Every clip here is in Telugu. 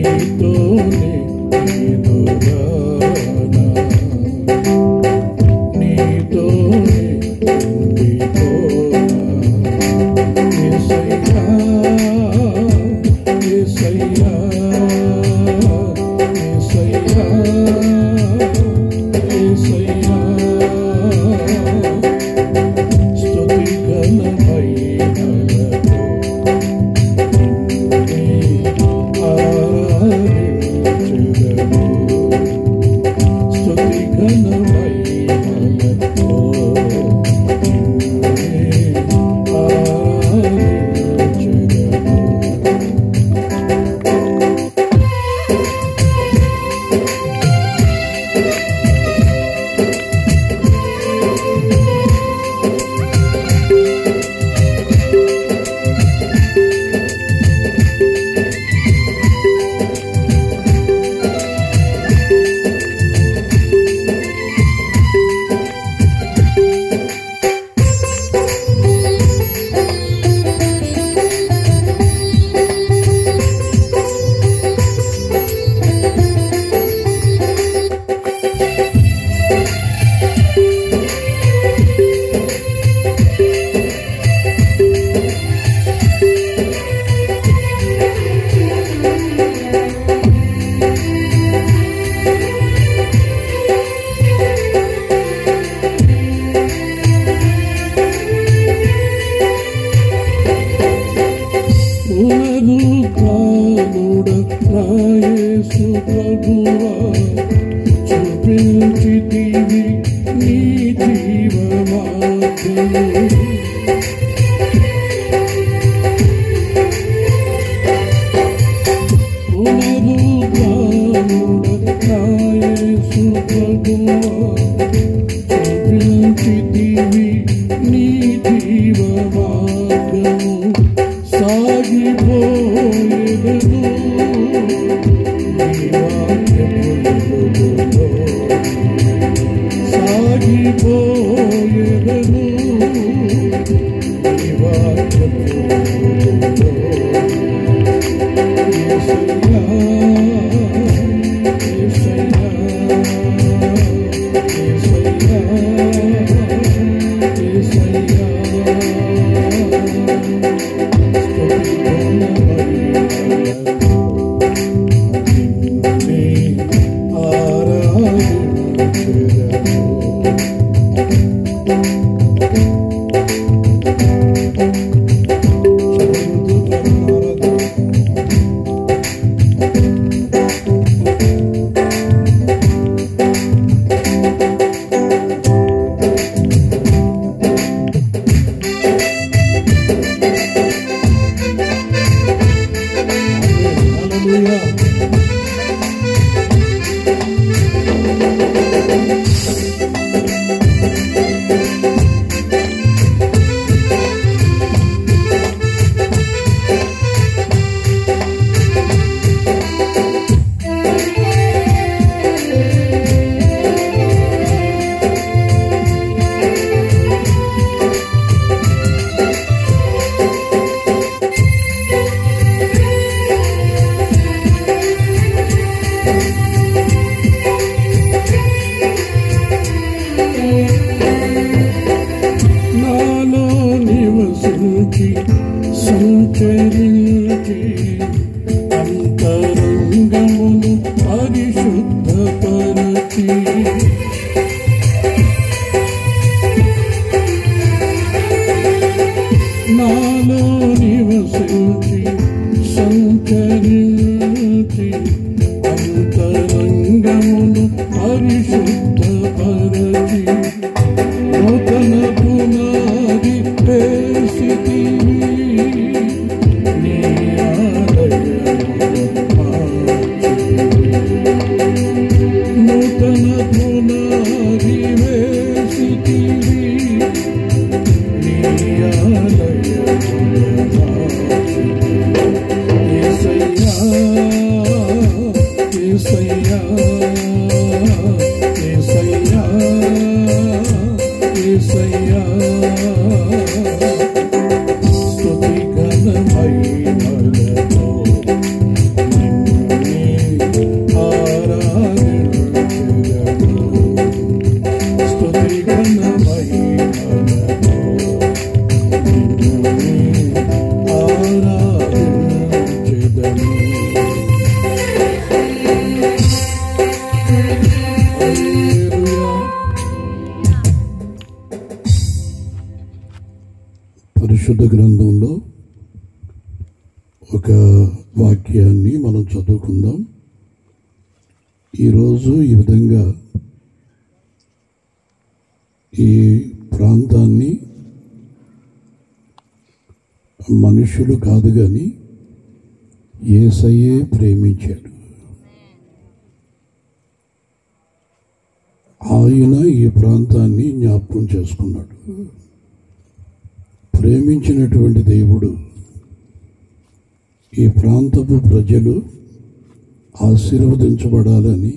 నీతోనే ఎదురానా నీతోనే ఉండిపోనా యేసయ్యా యేసయ్యా యేసయ్యా యేసయ్యా స్తుతి ఘన మహిమలతో ఆరాధించెదను స్తుతి ఘన మహిమలతో యేసు ప్రభువా చూపించితివి నీ జీవమార్గము యేసు ప్రభువా చూపించితివి నీ జీవమార్గము సాగిపోయేదను సాగిపోయేదను యేసయ్యా యేసయ్యా యేసయ్యా యేసయ్యా సంచరించి అంతరంగమును పరిశుద్ధపరచి నాలో నివసించి సంచరించి అంతరంగమును పరిశుద్ధపరచి నూతన పునాది వేసితివి నీ ఆలయమును నూతన పునాది వేసితివి నీ ఆలయమును యేసయ్యా యేసయ్యా యేసయ్యా పరిశుద్ధ గ్రంథంలో ఒక వాక్యాన్ని మనం చదువుకుందాం. ఈరోజు ఈ విధంగా ఈ ప్రాంతాన్ని మనుషులు కాదు కానీ యేసయ్యే ప్రేమించాడు. ఆయన ఈ ప్రాంతాన్ని జ్ఞాపకం చేసుకున్నాడు. ప్రేమించినటువంటి దేవుడు ఈ ప్రాంతపు ప్రజలు ఆశీర్వదించబడాలని,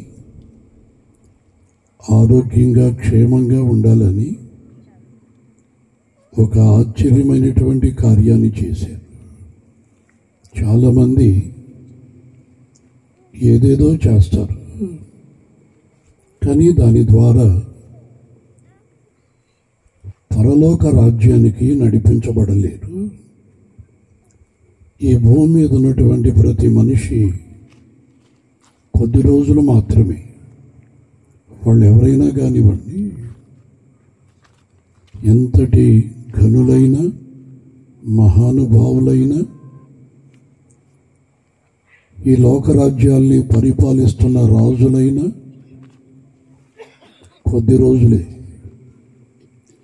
ఆరోగ్యంగా క్షేమంగా ఉండాలని ఒక ఆశ్చర్యమైనటువంటి కార్యాన్ని చేశారు. చాలామంది ఏదేదో చేస్తారు, కానీ దాని ద్వారా పరలోక రాజ్యానికి నడిపించబడలేరు. ఈ భూమి మీద ఉన్నటువంటి ప్రతి మనిషి కొద్ది రోజులు మాత్రమే. వాళ్ళు ఎవరైనా కానివ్వండి, ఎంతటి ఘనులైన మహానుభావులైన ఈ లోకరాజ్యాల్ని పరిపాలిస్తున్న రాజులైన కొద్ది రోజులే.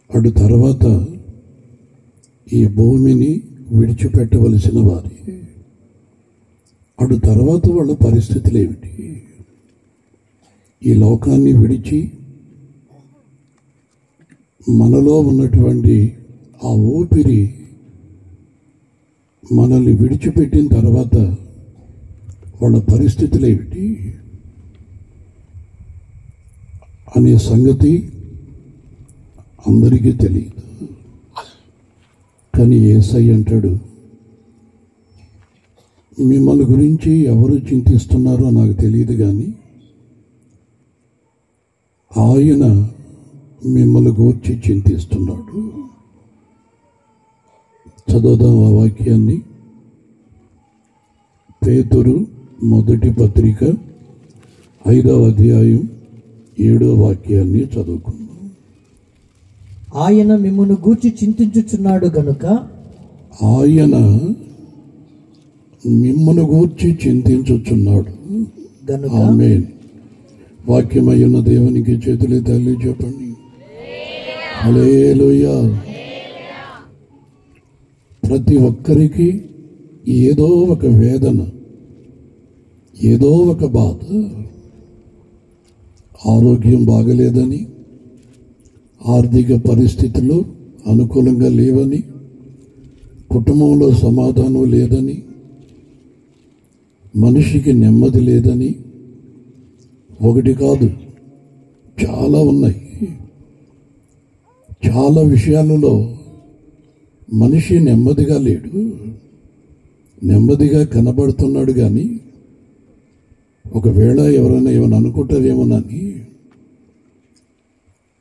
అటు తర్వాత ఈ భూమిని విడిచిపెట్టవలసిన వారి. అటు తర్వాత వాళ్ళ పరిస్థితులు ఏమిటి? ఈ లోకాన్ని విడిచి మనలో ఉన్నటువంటి ఆ ఊపిరి మనల్ని విడిచిపెట్టిన తర్వాత వాళ్ళ పరిస్థితులు ఏమిటి అనే సంగతి అందరికీ తెలియదు. కానీ యేసయ్య అంటాడు, మిమ్మల్ని గురించి ఎవరు చింతిస్తున్నారో నాకు తెలియదు, కానీ ఆయన మిమ్మల్ని గూర్చి చింతిస్తున్నాడు. చదువుదాం ఆ వాక్యాన్ని. పేతురు మొదటి పత్రిక 5వ అధ్యాయం 7వ వాక్యాన్ని చదువుకుందాం. ఆయన మిమ్మును గూర్చి చింతించుచున్నాడు గనుక, ఆయన మిమ్మును గూర్చి చింతించుచున్నాడు గనుక. ఆమేన్. వాక్యమయ్యున్న దేవునికి చేతులు తల్లి చెప్పండి. హల్లెలూయా. ప్రతి ఒక్కరికి ఏదో ఒక వేదన, ఏదో ఒక బాధ. ఆరోగ్యం బాగలేదని, ఆర్థిక పరిస్థితులు అనుకూలంగా లేవని, కుటుంబంలో సమాధానం లేదని, మనిషికి నెమ్మది లేదని, ఒకటి కాదు చాలా ఉన్నాయి. చాలా విషయాలలో మనిషి నెమ్మదిగా లేడు. నెమ్మదిగా కనబడుతున్నాడు, కానీ ఒకవేళ ఎవరైనా ఏమైనా అనుకుంటారేమోనని,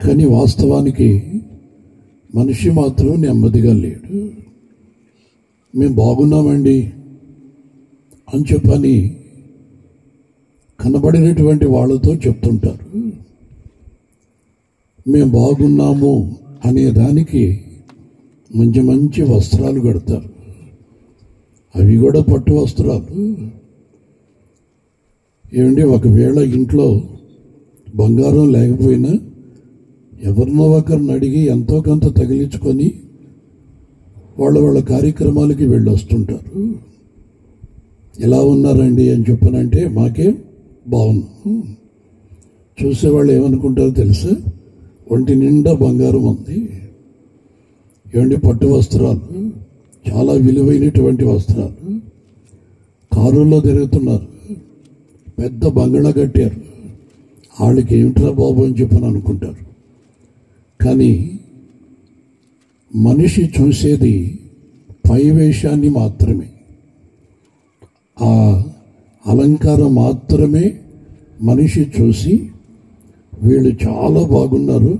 కానీ వాస్తవానికి మనిషి మాత్రం నెమ్మదిగా లేడు. మేము బాగున్నామండి అని చెప్పని కనబడినటువంటి వాళ్ళతో చెప్తుంటారు. మేము బాగున్నాము అనే దానికి మంచి మంచి వస్త్రాలు కడతారు. అవి కూడా పట్టు వస్త్రాలు. ఏమండి, ఒకవేళ ఇంట్లో బంగారం లేకపోయినా ఎవరినో ఒకరిని అడిగి ఎంతో కొంత తగిలించుకొని వాళ్ళ కార్యక్రమాలకి వెళ్ళొస్తుంటారు. ఎలా ఉన్నారండి అని చెప్పనంటే మాకేం బాగున్నాం. చూసేవాళ్ళు ఏమనుకుంటారో తెలుసా? ఒంటి నిండా బంగారం ఉంది. ఏమండి, పట్టు వస్త్రాలు, చాలా విలువైనటువంటి వస్త్రాలు, కారుల్లో తిరుగుతున్నారు, పెద్ద బంగళా కట్టారు. వాళ్ళకి ఏమిట్రా బాబు అని చెప్పని అనుకుంటారు. కానీ మనిషి చూసేది పై వేషాన్ని మాత్రమే, ఆ అలంకారం మాత్రమే మనిషి చూసి వీళ్ళు చాలా బాగున్నారు,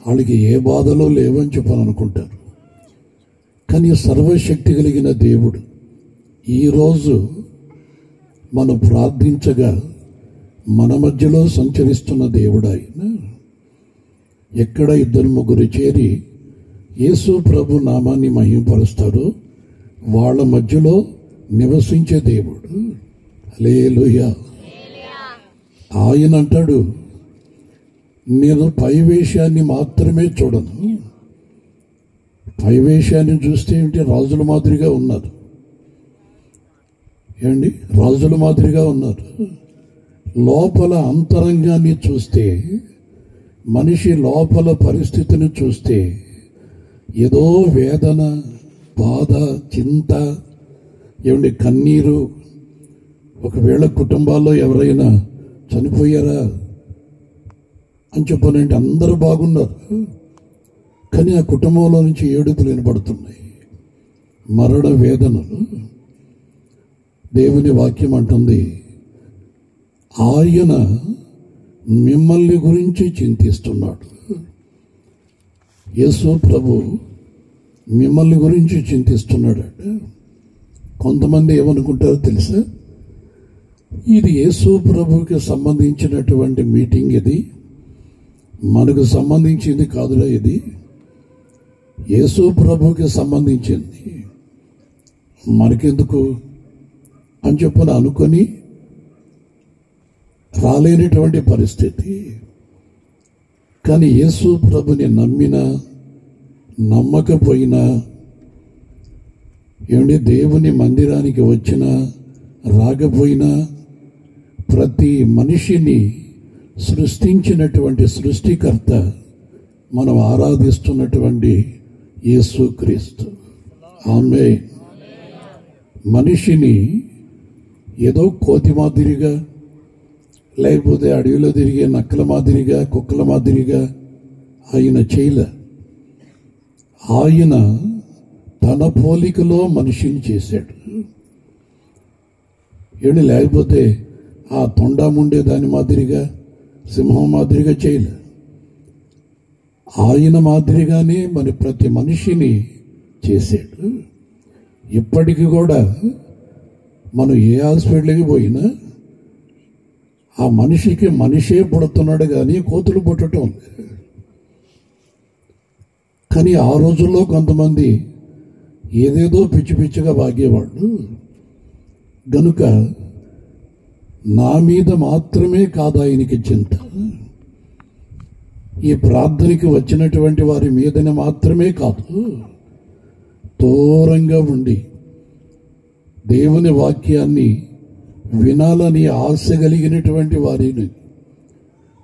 వాళ్ళకి ఏ బాధలో లేవని చెప్పని అనుకుంటారు. కానీ సర్వశక్తి కలిగిన దేవుడు ఈరోజు మనం ప్రార్థించగా మన మధ్యలో సంచరిస్తున్న దేవుడు ఆయన. ఎక్కడ ఇద్దరు ముగ్గురు చేరి యేసు ప్రభు నామాన్ని మహిమపరుస్తారో వాళ్ళ మధ్యలో నివసించే దేవుడు. హల్లెలూయా. ఆయన అంటాడు, నేను పైవేషాన్ని మాత్రమే చూడను. పైవేషాన్ని చూస్తే ఏంటి, రాజుల మాదిరిగా ఉన్నారు. ఏమండి, రాజుల మాదిరిగా ఉన్నారు. లోపల అంతరంగాన్ని చూస్తే, మనిషి లోపల పరిస్థితిని చూస్తే ఏదో వేదన, బాధ, చింత, ఏమండి కన్నీరు. ఒకవేళ కుటుంబాల్లో ఎవరైనా చనిపోయారా అని చెప్పనంటే అందరూ బాగున్నారు, కానీ ఆ కుటుంబంలో నుంచి ఏడుపులు వినపడుతున్నాయి, మరణ వేదనలు. దేవుని వాక్యం అంటుంది, ఆయన మిమ్మల్ని గురించి చింతిస్తున్నాడు. యేసు ప్రభు మిమ్మల్ని గురించి చింతిస్తున్నాడట. కొంతమంది ఏమనుకుంటారో తెలుసా, ఇది యేసు ప్రభుకి సంబంధించినటువంటి మీటింగ్, ఇది మనకు సంబంధించింది కాదురా, ఇది యేసు ప్రభుకి సంబంధించింది, మనకెందుకు అని చెప్పని అనుకొని రాలేనటువంటి పరిస్థితి. కానీ యేసు ప్రభుని నమ్మినా నమ్మకపోయినా, ఏమండి దేవుని మందిరానికి వచ్చినా రాకపోయినా, ప్రతి మనిషిని సృష్టించినటువంటి సృష్టికర్త మనం ఆరాధిస్తున్నటువంటి యేసుక్రీస్తు. ఆమేన్. మనిషిని ఏదో కోతి మాదిరిగా, లేకపోతే అడవిలో తిరిగే నక్కల మాదిరిగా, కుక్కల మాదిరిగా ఆయన చేయలే. ఆయన తన పోలికలో మనిషిని చేశాడు. ఏమి, లేకపోతే ఆ తొండముండే దాని మాదిరిగా, సింహం మాదిరిగా చేయలే. ఆయన మాదిరిగానే మరి ప్రతి మనిషిని చేశాడు. ఇప్పటికి కూడా మనం ఏ హాస్పిటల్కి పోయినా ఆ మనిషికి మనిషే పుడుతున్నాడు, కానీ కోతులు పుట్టడం. కానీ ఆ రోజుల్లో కొంతమంది ఏదేదో పిచ్చి పిచ్చిగా వాగేవాళ్ళు. గనుక నా మీద మాత్రమే కాదు ఆయనకి చింత, ఈ ప్రార్థనకి వచ్చినటువంటి వారి మీదనే మాత్రమే కాదు, దూరంగా ఉండి దేవుని వాక్యాన్ని వినాలని ఆశ కలిగినటువంటి వారిని,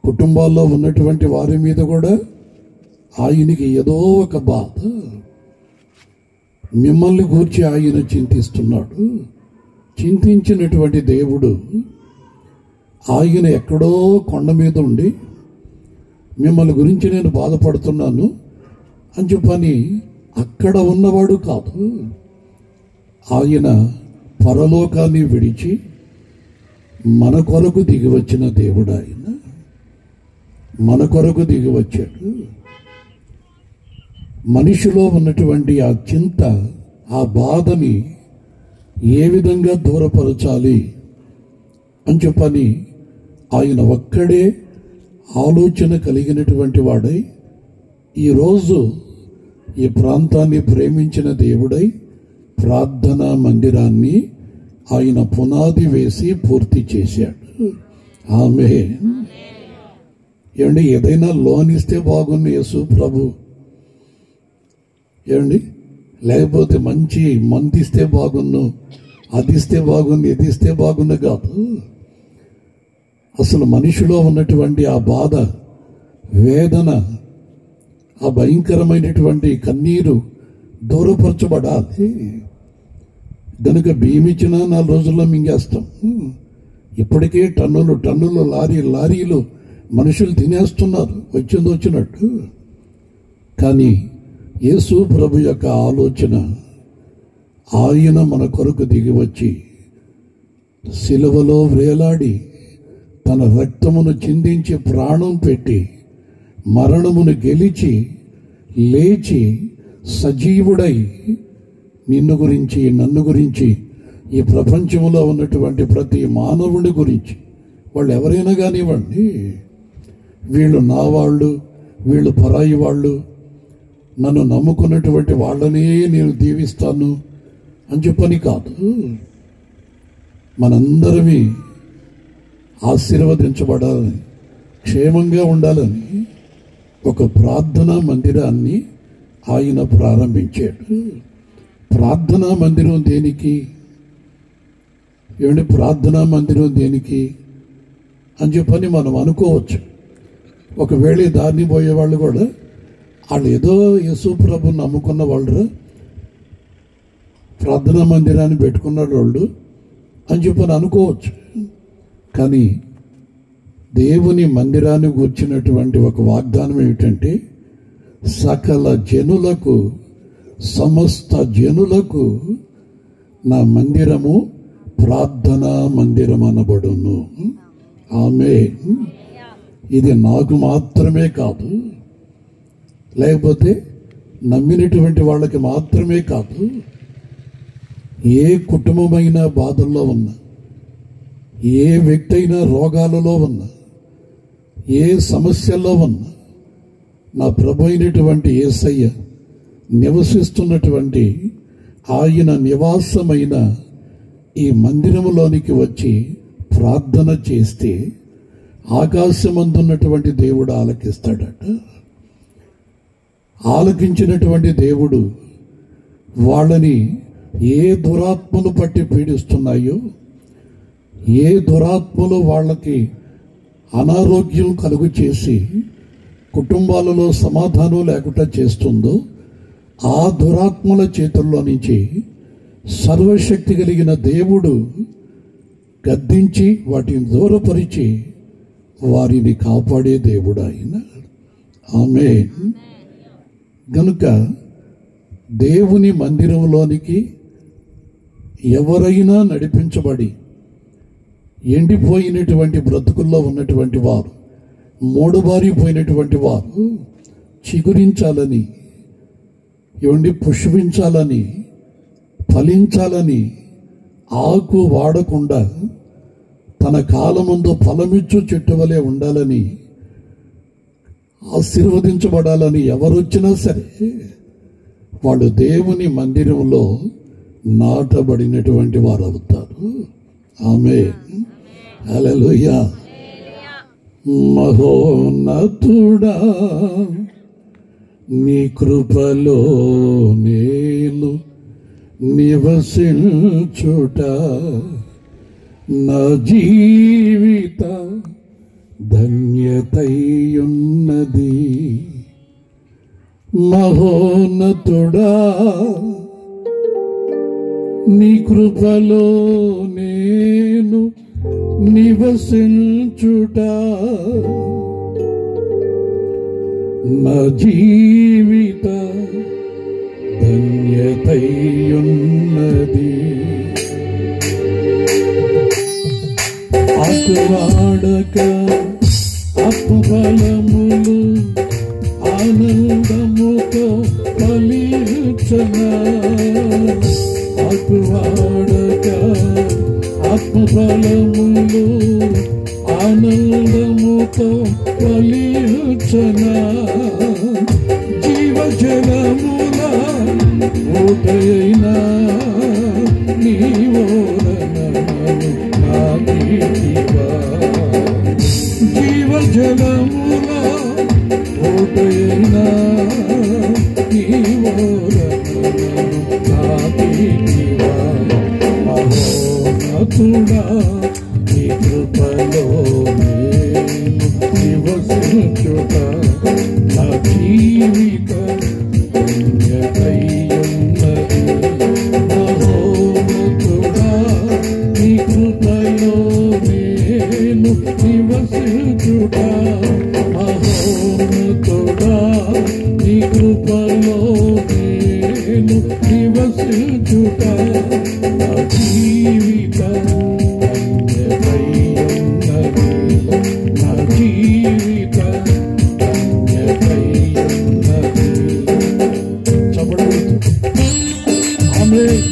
కుటుంబాల్లో ఉన్నటువంటి వారి మీద కూడా ఆయనకి ఏదో ఒక బాధ. మిమ్మల్ని గూర్చి ఆయన చింతిస్తున్నాడు. చింతించినటువంటి దేవుడు ఆయన ఎక్కడో కొండ మీద ఉండి మిమ్మల్ని గురించి నేను బాధపడుతున్నాను అని చెప్పని అక్కడ ఉన్నవాడు కాదు. ఆయన పరలోకాన్ని విడిచి మన కొరకు దిగి వచ్చిన దేవుడు. ఆయన మన కొరకు దిగి వచ్చాడు. మనిషిలో ఉన్నటువంటి ఆ చింత, ఆ బాధని ఏ విధంగా దూరపరచాలి అని చెప్పని ఆయన ఒక్కడే ఆలోచన కలిగినటువంటి వాడై ఈరోజు ఈ ప్రాంతాన్ని ప్రేమించిన దేవుడై ప్రార్థనా మందిరాన్ని ఆయన పునాది వేసి పూర్తి చేశాడు. ఆమేన్. ఏమండి, ఏదైనా లోన్ ఇస్తే బాగుంది యేసు ప్రభు, ఏమండి, లేకపోతే మంచి మంది ఇస్తే బాగున్ను, అది ఇస్తే బాగుంది, ఇది ఇస్తే బాగుంది కాదు. అసలు మనిషిలో ఉన్నటువంటి ఆ బాధ, వేదన, ఆ భయంకరమైనటువంటి కన్నీరు దూరపరచబడాలి. గనుక బియ్యమిచ్చిన 4 రోజుల్లో మింగేస్తాం. ఇప్పటికే టన్నులు టన్నులు, లారీలు మనుషులు తినేస్తున్నారు వచ్చింది వచ్చినట్టు. కానీ యేసు ప్రభు యొక్క ఆలోచన, ఆయన మన కొరకు దిగి వచ్చి సిలువలో వేలాడి తన రక్తమును చిందించి ప్రాణం పెట్టి మరణమును గెలిచి లేచి సజీవుడై నిన్ను గురించి, నన్ను గురించి, ఈ ప్రపంచంలో ఉన్నటువంటి ప్రతి మానవుడి గురించి, వాళ్ళు ఎవరైనా కానివ్వండి, వీళ్ళు నా వాళ్ళు, వీళ్ళు పరాయి వాళ్ళు, నన్ను నమ్ముకున్నటువంటి వాళ్ళనే నేను దీవిస్తాను అని చెప్పని కాదు. మనందరమీ ఆశీర్వదించబడాలని, క్షేమంగా ఉండాలని ఒక ప్రార్థనా మందిరాన్ని ఆయన ప్రారంభించాడు. ప్రార్థనా మందిరం దేనికి? ఏమంటే ప్రార్థనా మందిరం దేనికి అని చెప్పని మనం అనుకోవచ్చు. ఒకవేళ దాన్ని పోయేవాళ్ళు కూడా వాళ్ళు ఏదో యేసు ప్రభుని నమ్ముకున్న వాళ్ళు ప్రార్థనా మందిరాన్ని పెట్టుకున్న వాళ్ళు అని చెప్పని అనుకోవచ్చు. కానీ దేవుని మందిరాన్ని కూర్చున్నటువంటి ఒక వాగ్దానం ఏమిటంటే, సకల జనులకు, సమస్త జనులకు నా మందిరము ప్రార్థనా మందిరం అనబడును. ఆమేన్. ఇది నాకు మాత్రమే కాదు, లేకపోతే నమ్మినటువంటి వాళ్ళకి మాత్రమే కాదు, ఏ కుటుంబమైనా బాధల్లో ఉన్నా, ఏ వ్యక్తి అయినా రోగాలలో ఉన్నా, ఏ సమస్యల్లో ఉన్నా, నా ప్రభు అయినటువంటి యేసయ్య నివసిస్తున్నటువంటి ఆయన నివాసమైన ఈ మందిరములోనికి వచ్చి ప్రార్థన చేస్తే ఆకాశమందున్నటువంటి దేవుడు ఆలకిస్తాడట. ఆలకించినటువంటి దేవుడు వాళ్ళని ఏ దురాత్మలు పట్టి పీడిస్తున్నాయో, ఏ దురాత్మలు వాళ్ళకి అనారోగ్యం కలుగు చేసి కుటుంబాలలో సమాధానం లేకుండా చేస్తుందో, ఆ దురాత్మల చేతుల్లో నుంచి సర్వశక్తి కలిగిన దేవుడు గద్దించి వాటిని దూరపరిచి వారిని కాపాడే దేవుడు ఆయన. ఆమేన్. గనుక దేవుని మందిరంలోనికి ఎవరైనా నడిపించబడి ఎండిపోయినటువంటి బ్రతుకుల్లో ఉన్నటువంటి వారు, మూడుబారిపోయినటువంటి వారు చిగురించాలని, పుష్పించాలని, ఫలించాలని, ఆకు వాడకుండా తన కాలమందు ఫలమిచ్చు చెట్టు వలె ఉండాలని, ఆశీర్వదించబడాలని ఎవరొచ్చినా సరే వాళ్ళు దేవుని మందిరంలో నాటబడినటువంటి వారు అవుతారు. ఆమేన్. హల్లెలూయా. మహోన్నతుడా, నీ కృపలో నేను నివసించుట నా జీవిత ధన్యతయున్నది. మహోన్నతుడా, నీ కృపలో నేను నివసించుట నా జీవిత ధన్యతయున్నది. ఆకువాడక అప్పబలములు ఆనందముతో ఫలించనా. ఆకువాడక అప్పబలములు ఆనందముతో ఫలించనా. జీవజలముల ఊటైనా నీవోరనను నాకివా. జీవజలముల ఊటైనా నీవోరనను నాకివా. మహోన్నతుడా, నీ కృపలో నేను నివసించుట నా జీవిత ధన్యతయున్నది. మహోన్నతుడా, నీ కృపలో నేను నివసించుట. మహోన్నతుడా, నీ కృపలో నేను నివసించుట నా జీవిత ధన్యతయున్నది. నా జీవిత ధన్యతయున్నది. చెప్పండి. ఆమేన్.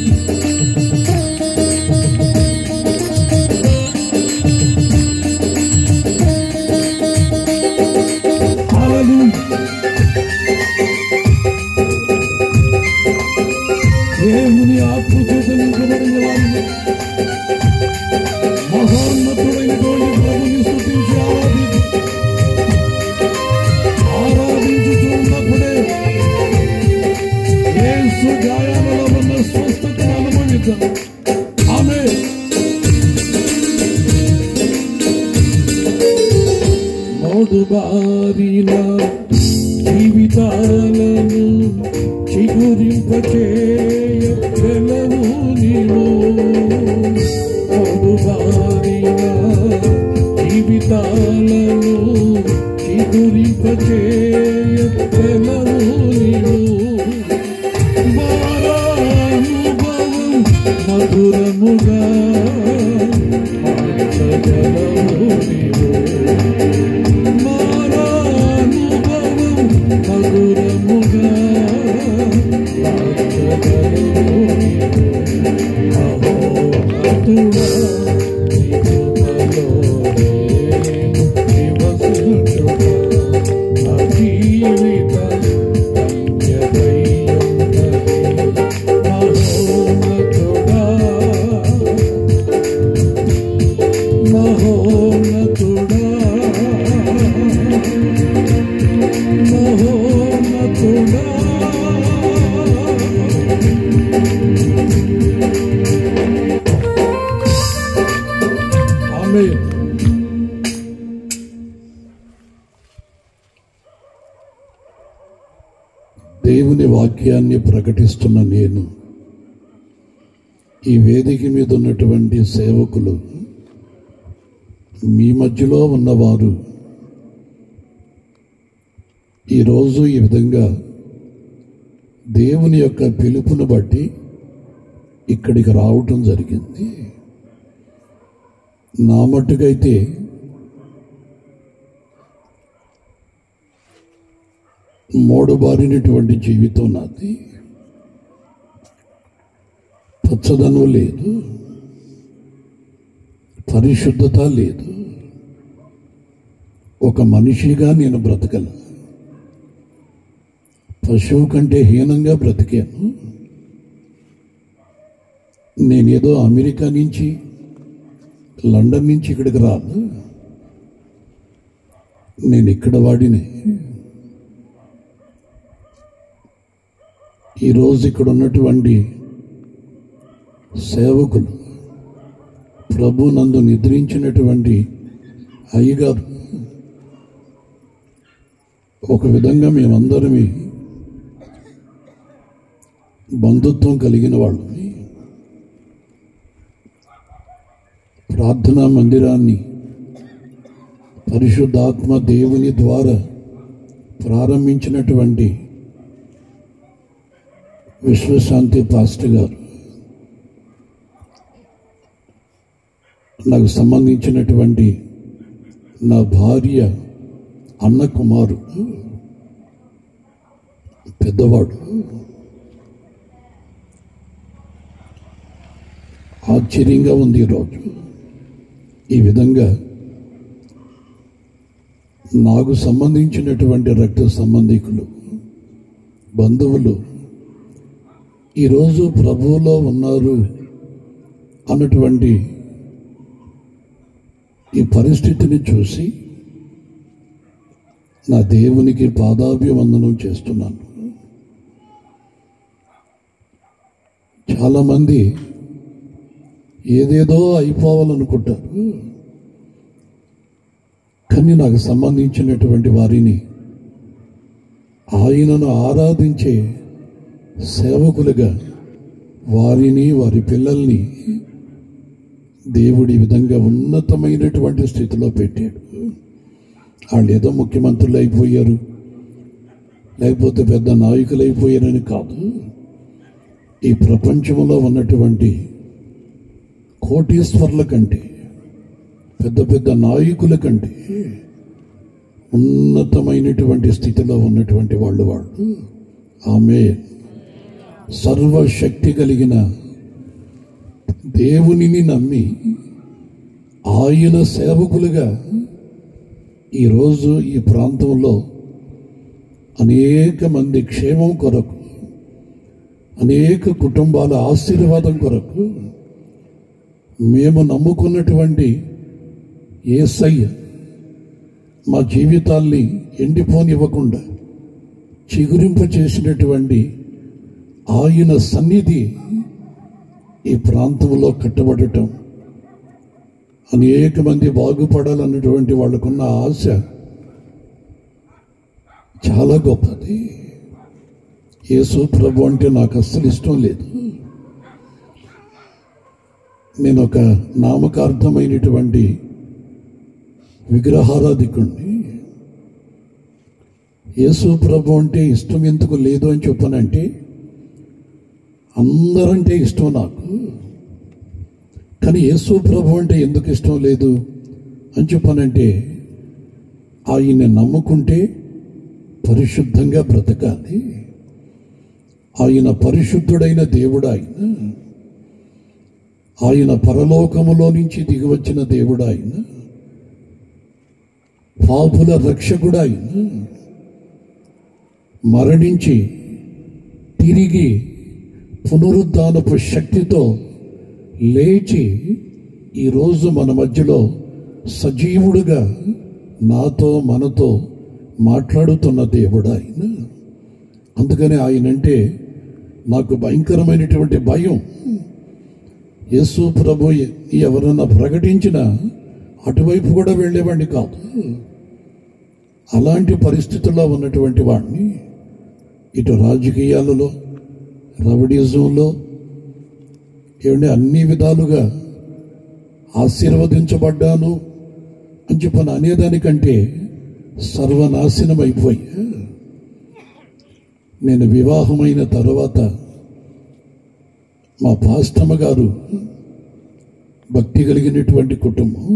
హల్లెలూయా. మోడుబారిన జీవితాలను చిగురింపచేయ వెలవు నీవు. మోడుబారిన జీవితాలను చిగురింపచేయ వెలవు నీవు. మారానుభవం మధురముగా మార్చగలవు నీవు. మారానుభవం మధురముగా మార్చగలవు నీవు. మహోన్నతుడా నీ కృపలో నేను నివసించుట నా జీవిత దేవుని వాక్యాన్ని ప్రకటిస్తున్న నేను, ఈ వేదిక మీద ఉన్నటువంటి సేవకులు, మీ మధ్యలో ఉన్నవారు ఈరోజు ఈ విధంగా దేవుని యొక్క పిలుపును బట్టి ఇక్కడికి రావటం జరిగింది. నా మట్టుకైతే మోడబారినటువంటి జీవితం నాది. పచ్చదనం లేదు, పరిశుద్ధత లేదు. ఒక మనిషిగా నేను బ్రతకను. పశువు కంటే హీనంగా బ్రతికాను. నేనేదో అమెరికా నుంచి లండన్ నుంచి ఇక్కడికి రాను. నేను ఇక్కడ వాడిని. ఈరోజు ఇక్కడ ఉన్నటువంటి సేవకులు, ప్రభు నందు నిద్రించినటువంటి అయ్యగారు, ఒక విధంగా మేమందరమే బంధుత్వం కలిగిన వాళ్ళని. ప్రార్థనా మందిరాన్ని పరిశుద్ధాత్మ దేవుని ద్వారా ప్రారంభించినటువంటి విశ్వశాంతి పాస్టర్ గారు, నాకు సంబంధించినటువంటి నా భార్య అన్న కుమారుడు, పెద్దవాడు. ఆశ్చర్యంగా ఉంది ఈరోజు. ఈ విధంగా నాకు సంబంధించినటువంటి రక్త సంబంధికులు, బంధువులు ఈరోజు ప్రభువులో ఉన్నారు అన్నటువంటి ఈ పరిస్థితిని చూసి నా దేవునికి పాదాభివందనం చేస్తున్నాను. చాలామంది ఏదేదో అయిపోవాలనుకుంటారు, కానీ నాకు సంబంధించినటువంటి వారిని, ఆయనను ఆరాధించే సేవకులుగా వారిని, వారి పిల్లల్ని దేవుడి విధంగా ఉన్నతమైనటువంటి స్థితిలో పెట్టాడు. వాళ్ళు ఏదో ముఖ్యమంత్రులు అయిపోయారు, లేకపోతే పెద్ద నాయకులు అయిపోయారని కాదు. ఈ ప్రపంచంలో ఉన్నటువంటి కోటీశ్వర్ల కంటే, పెద్ద పెద్ద నాయకుల కంటే ఉన్నతమైనటువంటి స్థితిలో ఉన్నటువంటి వాళ్ళు. ఆమె సర్వశక్తి కలిగిన దేవునిని నమ్మి ఆయన సేవకులుగా ఈరోజు ఈ ప్రాంతంలో అనేక మంది క్షేమం కొరకు, అనేక కుటుంబాల ఆశీర్వాదం కొరకు మేము నమ్ముకున్నటువంటి యేసయ్య మా జీవితాల్ని ఎండిపోనివ్వకుండా చిగురింప చేసినటువంటి ఆయన సన్నిధి ఈ ప్రాంతంలో కట్టబడటం, అనేక మంది బాగుపడాలన్నటువంటి వాళ్ళకున్న ఆశ చాలా గొప్పది. యేసు ప్రభు అంటే నాకు అస్సలు ఇష్టం లేదు. నేను ఒక నామకార్థమైనటువంటి విగ్రహారాధికుణ్ణి. యేసు ప్రభు అంటే ఇష్టం ఎందుకు లేదు అని చెప్పానంటే, అందరంటే ఇష్టం నాకు, కానీ యేసు ప్రభు అంటే ఎందుకు ఇష్టం లేదు అని చెప్పానంటే, ఆయన్ని నమ్ముకుంటే పరిశుద్ధంగా బ్రతకాలి. ఆయన పరిశుద్ధుడైన దేవుడు. ఆయన పరలోకములో నుంచి దిగివచ్చిన దేవుడు. ఆయన పాపుల రక్షకుడు. ఆయన మరణించి తిరిగి పునరుద్ధానపు శక్తితో లేచి ఈరోజు మన మధ్యలో సజీవుడుగా నాతో మనతో మాట్లాడుతున్న దేవుడు ఆయన. అందుకని ఆయనంటే నాకు భయంకరమైనటువంటి భయం. యేసు ప్రభు ఎవరన్నా ప్రకటించినా అటువైపు కూడా వెళ్ళేవాడిని కాదు. అలాంటి పరిస్థితుల్లో ఉన్నటువంటి వాడిని ఇటు రాజకీయాలలో, రౌడీజంలో ఏమంటే అన్ని విధాలుగా ఆశీర్వదించబడ్డాను అని చెప్పని అనేదానికంటే సర్వనాశనం అయిపోయా. నేను వివాహమైన తర్వాత మా పాస్టమ్మ గారు భక్తి కలిగినటువంటి కుటుంబం.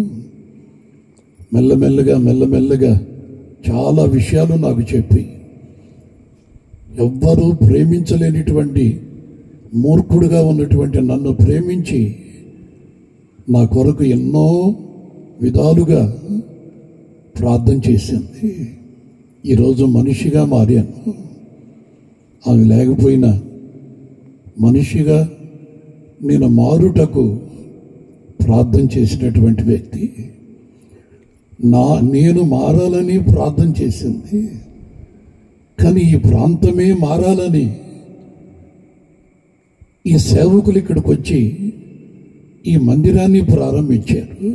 మెల్లమెల్లగా చాలా విషయాలు నాకు చెప్పి, ఎవ్వరూ ప్రేమించలేనిటువంటి మూర్ఖుడుగా ఉన్నటువంటి నన్ను ప్రేమించి నా కొరకు ఎన్నో విధాలుగా ప్రార్థన చేసింది. ఈరోజు మనిషిగా మారాను. ఆమె లేకపోయినా మనిషిగా నేను మారుటకు ప్రార్థన చేసినటువంటి వ్యక్తి. నేను మారాలని ప్రార్థన చేసింది, కానీ ఈ ప్రాంతమే మారాలని ఈ సేవకులు ఇక్కడికి వచ్చి ఈ మందిరాన్ని ప్రారంభించారు.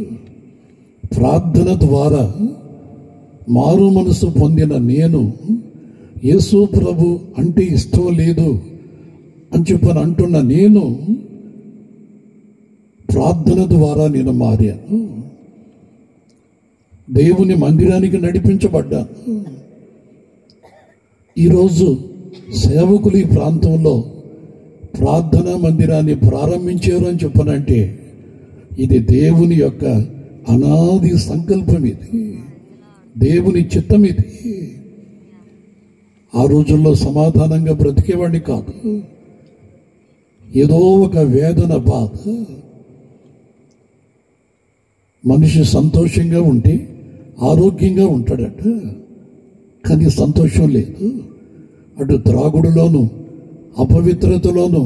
ప్రార్థన ద్వారా మారు మనసు పొందిన నేను యేసు ప్రభు అంటే ఇష్టం లేదు అని చెప్పని అంటున్న నేను ప్రార్థన ద్వారా నేను మారాను. దేవుని మందిరానికి నడిపించబడ్డాను. ఈరోజు సేవకులు ఈ ప్రాంతంలో ప్రార్థనా మందిరాన్ని ప్రారంభించారు అని చెప్పనంటే ఇది దేవుని యొక్క అనాది సంకల్పం. ఇది దేవుని చిత్తం. ఇది ఆ రోజుల్లో సమాధానంగా బ్రతికేవాడిని కాదు. ఏదో ఒక వేదన, బాధ. మనిషి సంతోషంగా ఉంటే ఆరోగ్యంగా ఉంటాడట, కానీ సంతోషం లేదు. అటు త్రాగుడులోను, అపవిత్రతలోను,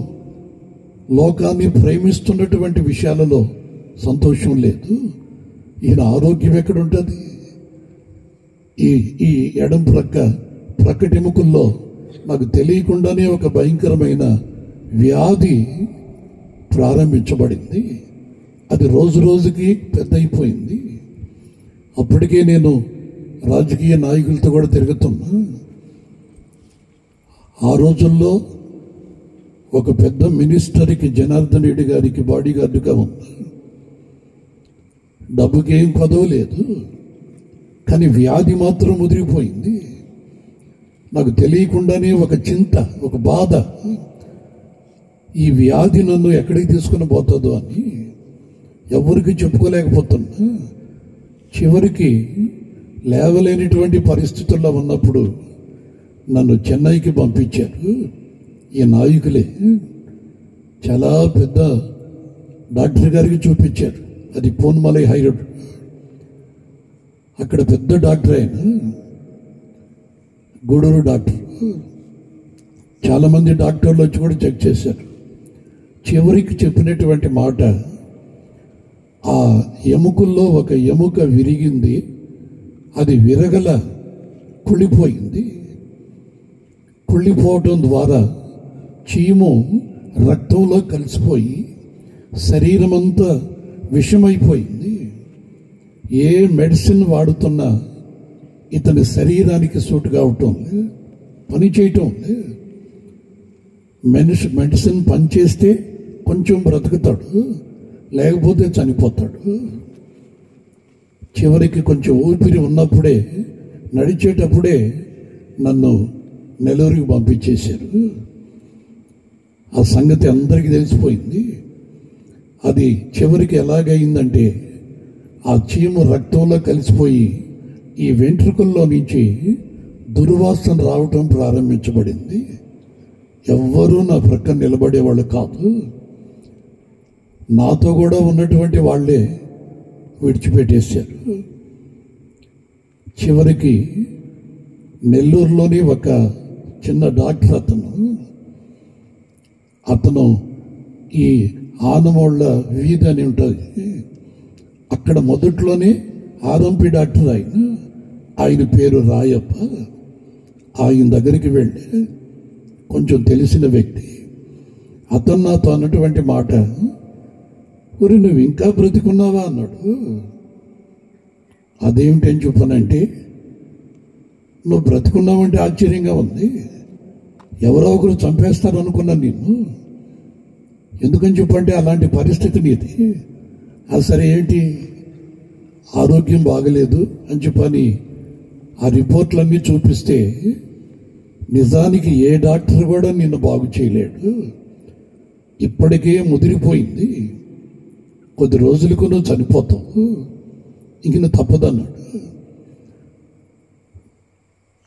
లోకాన్ని ప్రేమిస్తున్నటువంటి విషయాలలో సంతోషం లేదు. ఈయన ఆరోగ్యం ఎక్కడుంటుంది? ఈ ఎడం ప్రక్కటెముకల్లో నాకు తెలియకుండానే ఒక భయంకరమైన వ్యాధి ప్రారంభించబడింది. అది రోజు రోజుకి పెద్ద అయిపోయింది. అప్పటికే నేను రాజకీయ నాయకులతో కూడా తిరుగుతున్నా. ఆ రోజుల్లో ఒక పెద్ద మినిస్టర్కి, జనార్దన్ రెడ్డి గారికి బాడీ గార్డుగా ఉంది. డబ్బుకి ఏం కొదవలేదు, కానీ వ్యాధి మాత్రం ముదిరిపోయింది. నాకు తెలియకుండానే ఒక చింత, ఒక బాధ, ఈ వ్యాధి నన్ను ఎక్కడికి తీసుకుని పోతుందో అని ఎవరికి చెప్పుకోలేకపోతున్నా. చివరికి లేవలేనిటువంటి పరిస్థితుల్లో ఉన్నప్పుడు నన్ను చెన్నైకి పంపించారు ఈ నాయకులే. చాలా పెద్ద డాక్టర్ గారికి చూపించారు. అది పూన్మలై హైరోడ్. అక్కడ పెద్ద డాక్టర్ ఆయన, గూడూరు డాక్టర్. చాలామంది డాక్టర్లు వచ్చి కూడా చెక్ చేశారు. చివరికి చెప్పినటువంటి మాట, ఆ ఎముకల్లో ఒక ఎముక విరిగింది, అది విరగల కుళ్ళిపోయింది. కుళ్ళిపోవటం ద్వారా చీము రక్తంలో కలిసిపోయి శరీరం అంతా విషమైపోయింది. ఏ మెడిసిన్ వాడుతున్నా ఇతని శరీరానికి సూట్ కావటం లేదు, పని చేయటం లేదు. మెడిసిన్ పనిచేస్తే కొంచెం బ్రతుకుతాడు, లేకపోతే చనిపోతాడు. చివరికి కొంచెం ఊపిరి ఉన్నప్పుడే, నడిచేటప్పుడే నన్ను నెల్లూరుకి పంపించేశారు. ఆ సంగతి అందరికీ తెలిసిపోయింది. అది చివరికి ఎలాగైందంటే ఆ చీము రక్తంలో కలిసిపోయి ఈ వెంట్రుకల్లో నుంచి దుర్వాసన రావటం ప్రారంభించబడింది. ఎవ్వరూ నా ప్రక్కన నిలబడేవాళ్ళు కాదు. నాతో కూడా ఉన్నటువంటి వాళ్ళే విడిచిపెట్టేశారు. చివరికి నెల్లూరులోని ఒక చిన్న డాక్టర్ అతను ఈ ఆనమోళ్ళ వీధి అని ఉంటుంది, అక్కడ మొదట్లోనే ఆర్ఎంపీ డాక్టర్ ఆయన పేరు రాయప్ప. ఆయన దగ్గరికి వెళ్ళి కొంచెం తెలిసిన వ్యక్తి అతను నాతో అన్నటువంటి మాట, ఊరి నువ్వు ఇంకా బ్రతికున్నావా అన్నాడు. అదేమిటని చెప్పానంటే, నువ్వు బ్రతికున్నావంటే ఆశ్చర్యంగా ఉంది, ఎవరో ఒకరు చంపేస్తారు అనుకున్నాను నిన్ను. ఎందుకని చెప్పంటే అలాంటి పరిస్థితి నీది. సరే ఏంటి, ఆరోగ్యం బాగలేదు అని చెప్పని ఆ రిపోర్ట్లన్నీ చూపిస్తే నిజానికి ఏ డాక్టర్ కూడా నిన్ను బాగు చేయలేడు, ఇప్పటికే ముదిరిపోయింది, కొద్ది రోజులకు నువ్వు చనిపోతావు, ఇంక నువ్వు తప్పదన్నాడు.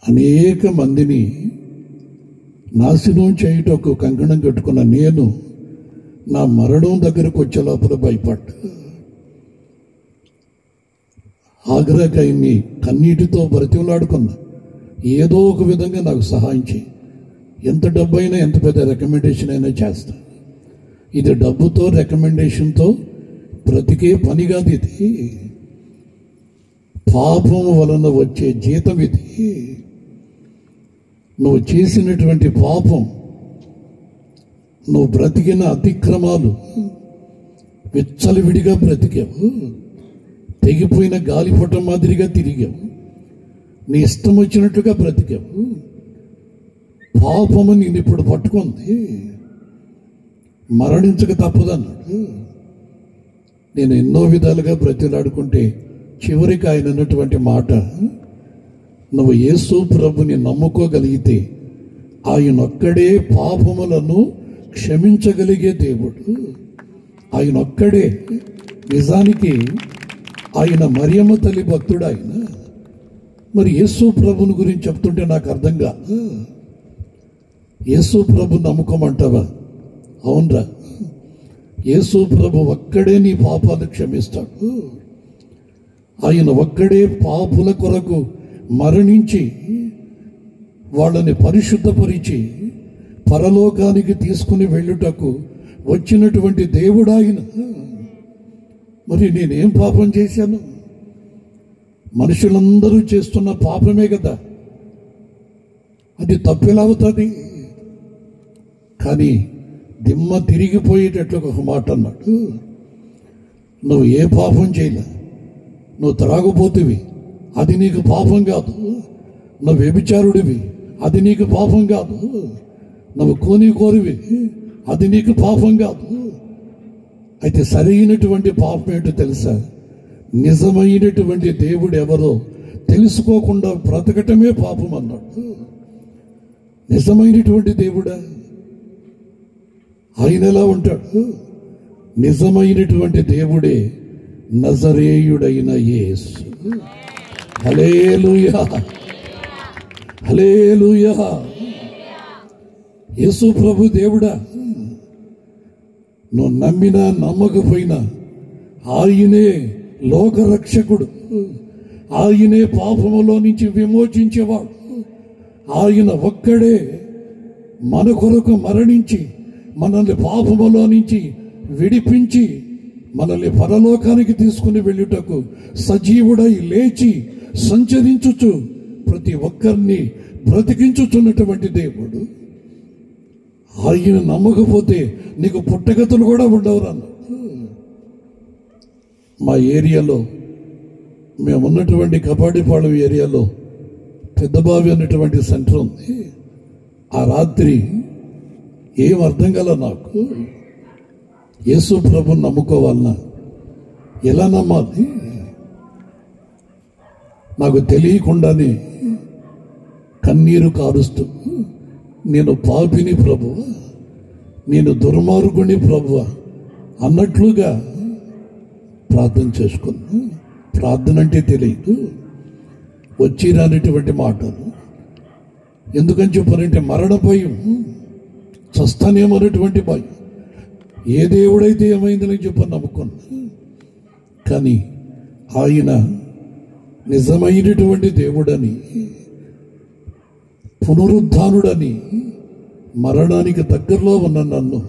అనేక మందిని నాశనం చేయటకు కంకణం కట్టుకున్న నేను నా మరణం దగ్గరకు వచ్చే లోపల భయపడ్డా. ఆగ్రాకి ఆయన్ని కన్నీటితో బ్రతిమలాడుకున్నా, ఏదో ఒక విధంగా నాకు సహాయం చేయి, ఎంత డబ్బు అయినా ఎంత పెద్ద రికమెండేషన్ అయినా చేస్తా. ఇది డబ్బుతో రికమెండేషన్తో బ్రతికే పని కాదు, ఇది పాపం వలన వచ్చే జీతం. ఇది నువ్వు చేసినటువంటి పాపం, నువ్వు బ్రతికిన అతిక్రమాలు, విచ్చలవిడిగా బ్రతికావు, తెగిపోయిన గాలిపటం మాదిరిగా తిరిగావు, నీ ఇష్టం వచ్చినట్టుగా బ్రతికావు. పాపము నేను ఇప్పుడు పట్టుకుంది, మరణించక తప్పదన్నాడు. నేను ఎన్నో విధాలుగా బ్రతిలాడుకుంటే చివరికి ఆయన అన్నటువంటి మాట, నువ్వు యేసు ప్రభుని నమ్ముకోగలిగితే ఆయన ఒక్కడే పాపములను క్షమించగలిగే దేవుడు. ఆయన ఒక్కడే. నిజానికి ఆయన మరియమ్మ తల్లి భక్తుడు ఆయన. మరి యేసు ప్రభుని గురించి చెప్తుంటే నాకు అర్థం కాదు. యేసు ప్రభు నమ్ముకోమంటావా? అవునరా, యేసు ప్రభు ఒక్కడే నీ పాపాలు క్షమిస్తాడు. ఆయన ఒక్కడే పాపుల కొరకు మరణించి వాళ్ళని పరిశుద్ధపరిచి పరలోకానికి తీసుకుని వెళ్ళుటకు వచ్చినటువంటి దేవుడు ఆయన. మరి నేనేం పాపం చేశాను? మనుషులందరూ చేస్తున్న పాపమే కదా, అది తప్పెలా అవుతుంది? కానీ దిమ్మ తిరిగిపోయేటట్లు ఒక మాట అన్నాడు, నువ్వు ఏ పాపం చేయలే, నువ్వు త్రాగుపోతువి, అది నీకు పాపం కాదు. నువ్వు వ్యభిచారుడివి, అది నీకు పాపం కాదు. నువ్వు కోరివి, అది నీకు పాపం కాదు. అయితే సరైనటువంటి పాపం ఏంటో తెలుసా? నిజమైనటువంటి దేవుడు ఎవరో తెలుసుకోకుండా బ్రతకటమే పాపం అన్నాడు. నిజమైనటువంటి దేవుడా? ఆయన ఎలా ఉంటాడు? నిజమైనటువంటి దేవుడే నజరేయుడైన యేసు. హల్లెలూయా, హల్లెలూయా. యేసు ప్రభు దేవుడా? నువ్వు నమ్మినా నమ్మకపోయినా ఆయనే లోకరక్షకుడు, ఆయనే పాపములో నుంచి విమోచించేవాడు. ఆయన ఒక్కడే మన కొరకు మరణించి మనల్ని పాపములో నుంచి విడిపించి మనల్ని పరలోకానికి తీసుకుని వెళ్ళుటకు సజీవుడై లేచి సంచరించుచు ప్రతి ఒక్కరిని బ్రతికించుచున్నటువంటి దేవుడు. ఆయన నమ్మకపోతే నీకు పుట్టగతులు కూడా ఉండవు అన్నాడు. మా ఏరియాలో, మేమున్నటువంటి కపాడిపాళెం ఏరియాలో పెద్దబావి అనేటువంటి సెంటర్ ఉంది. ఆ రాత్రి ఏం అర్థం కల నాకు, యేసు ప్రభుని నమ్ముకోవాలన్నా ఎలా నమ్మాలి నాకు తెలియకుండానే కన్నీరు కారుస్తూ, నేను పాపిని ప్రభువ, నేను దుర్మార్గుని ప్రభువ అన్నట్లుగా ప్రార్థన చేసుకున్నా. ప్రార్థన అంటే తెలియదు, వచ్చి రానిటువంటి మాటలు. ఎందుకని చెప్పారంటే మరణ భయం, చస్తానేమన్నటువంటి భయం. ఏ దేవుడైతే ఏమైందని చెప్పని నమ్ముకున్నా. కానీ ఆయన నిజమైనటువంటి దేవుడని, పునరుద్ధానుడని, మరణానికి దగ్గరలో ఉన్న నన్ను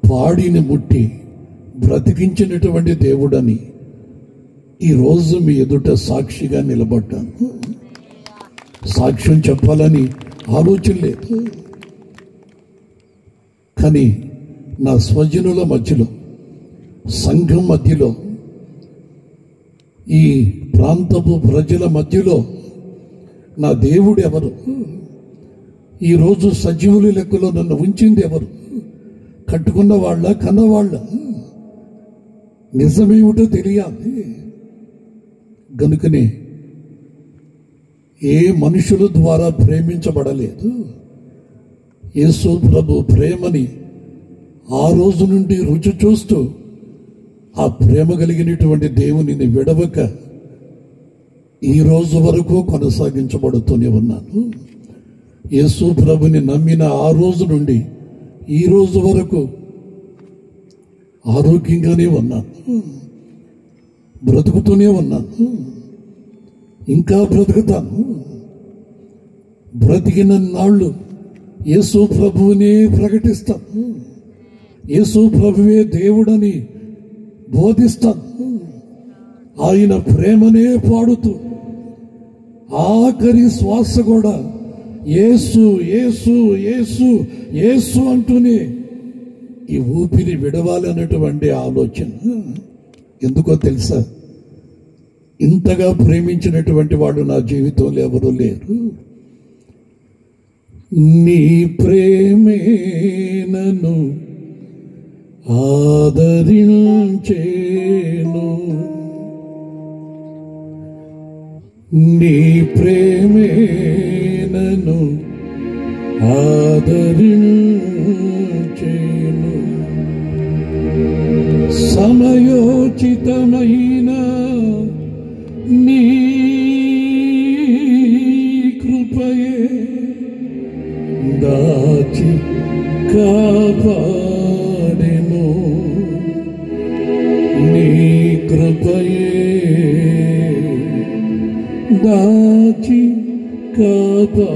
పాడిని ముట్టి బ్రతికించినటువంటి దేవుడని ఈరోజు మీ ఎదుట సాక్షిగా నిలబడ్డాను. సాక్ష్యం చెప్పాలని ఆలోచన లేదు, కానీ నా స్వజనుల మధ్యలో, సంఘం మధ్యలో, ఈ ప్రాంతపు ప్రజల మధ్యలో నా దేవుడు ఎవరు, ఈరోజు సజీవుల లెక్కలో నన్ను ఉంచింది ఎవరు, కట్టుకున్న వాళ్ళ, కన్నవాళ్ళ, నిజమేమిటో తెలియాలి. గనుకనే ఏ మనుషుల ద్వారా ప్రేమించబడలేదు. యేసు ప్రభు ప్రేమని ఆ రోజు నుండి రుచి చూస్తూ, ఆ ప్రేమ కలిగినటువంటి దేవునిని విడవక ఈ రోజు వరకు కొనసాగించబడుతూనే ఉన్నాను. యేసు ప్రభుని నమ్మిన ఆ రోజు నుండి ఈ రోజు వరకు ఆరోగ్యంగానే ఉన్నాను, బ్రతుకుతూనే ఉన్నాను, ఇంకా బ్రతుకుతాను. బ్రతికిన నాళ్ళు యేసు ప్రభువునే ప్రకటిస్తాను, యేసు ప్రభువే దేవుడని బోధిస్తాను, ఆయన ప్రేమనే పాడుతూ ఆఖరి శ్వాస కూడా యేసు యేసు యేసు యేసు అంటూనే ఈ ఊపిరి విడవాలి అన్నటువంటి ఆలోచన. ఎందుకో తెలుసా, ఇంతగా ప్రేమించినటువంటి వాడు నా జీవితంలో ఎవరూ లేరు. నీ ప్రేమే నన్ను ఆదరించేను, నీ ప్రేమే నన్ను ఆదరించేను, సమయోచితమైన నీ కృపయే దాచి కాపాడెను, నీ కృపయే దాచి కాపాడెను.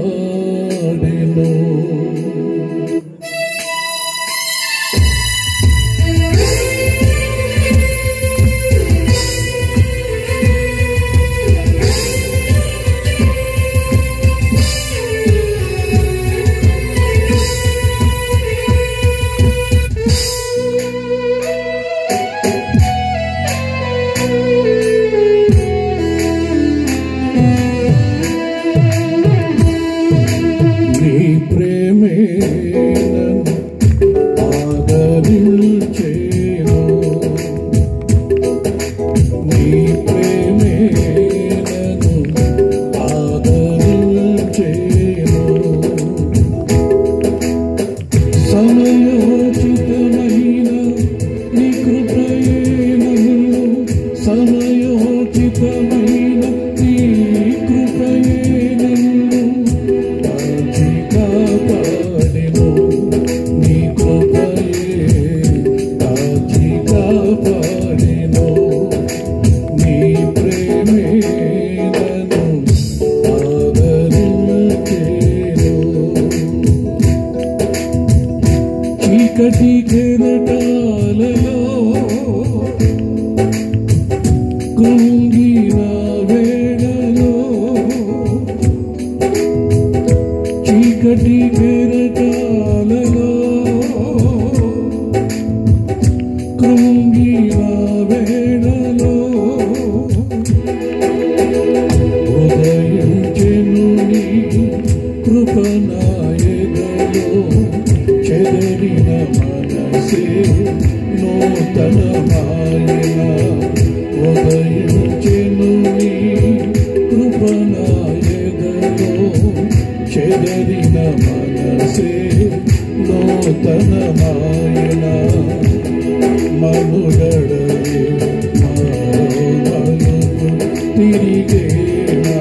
తిరిగేనా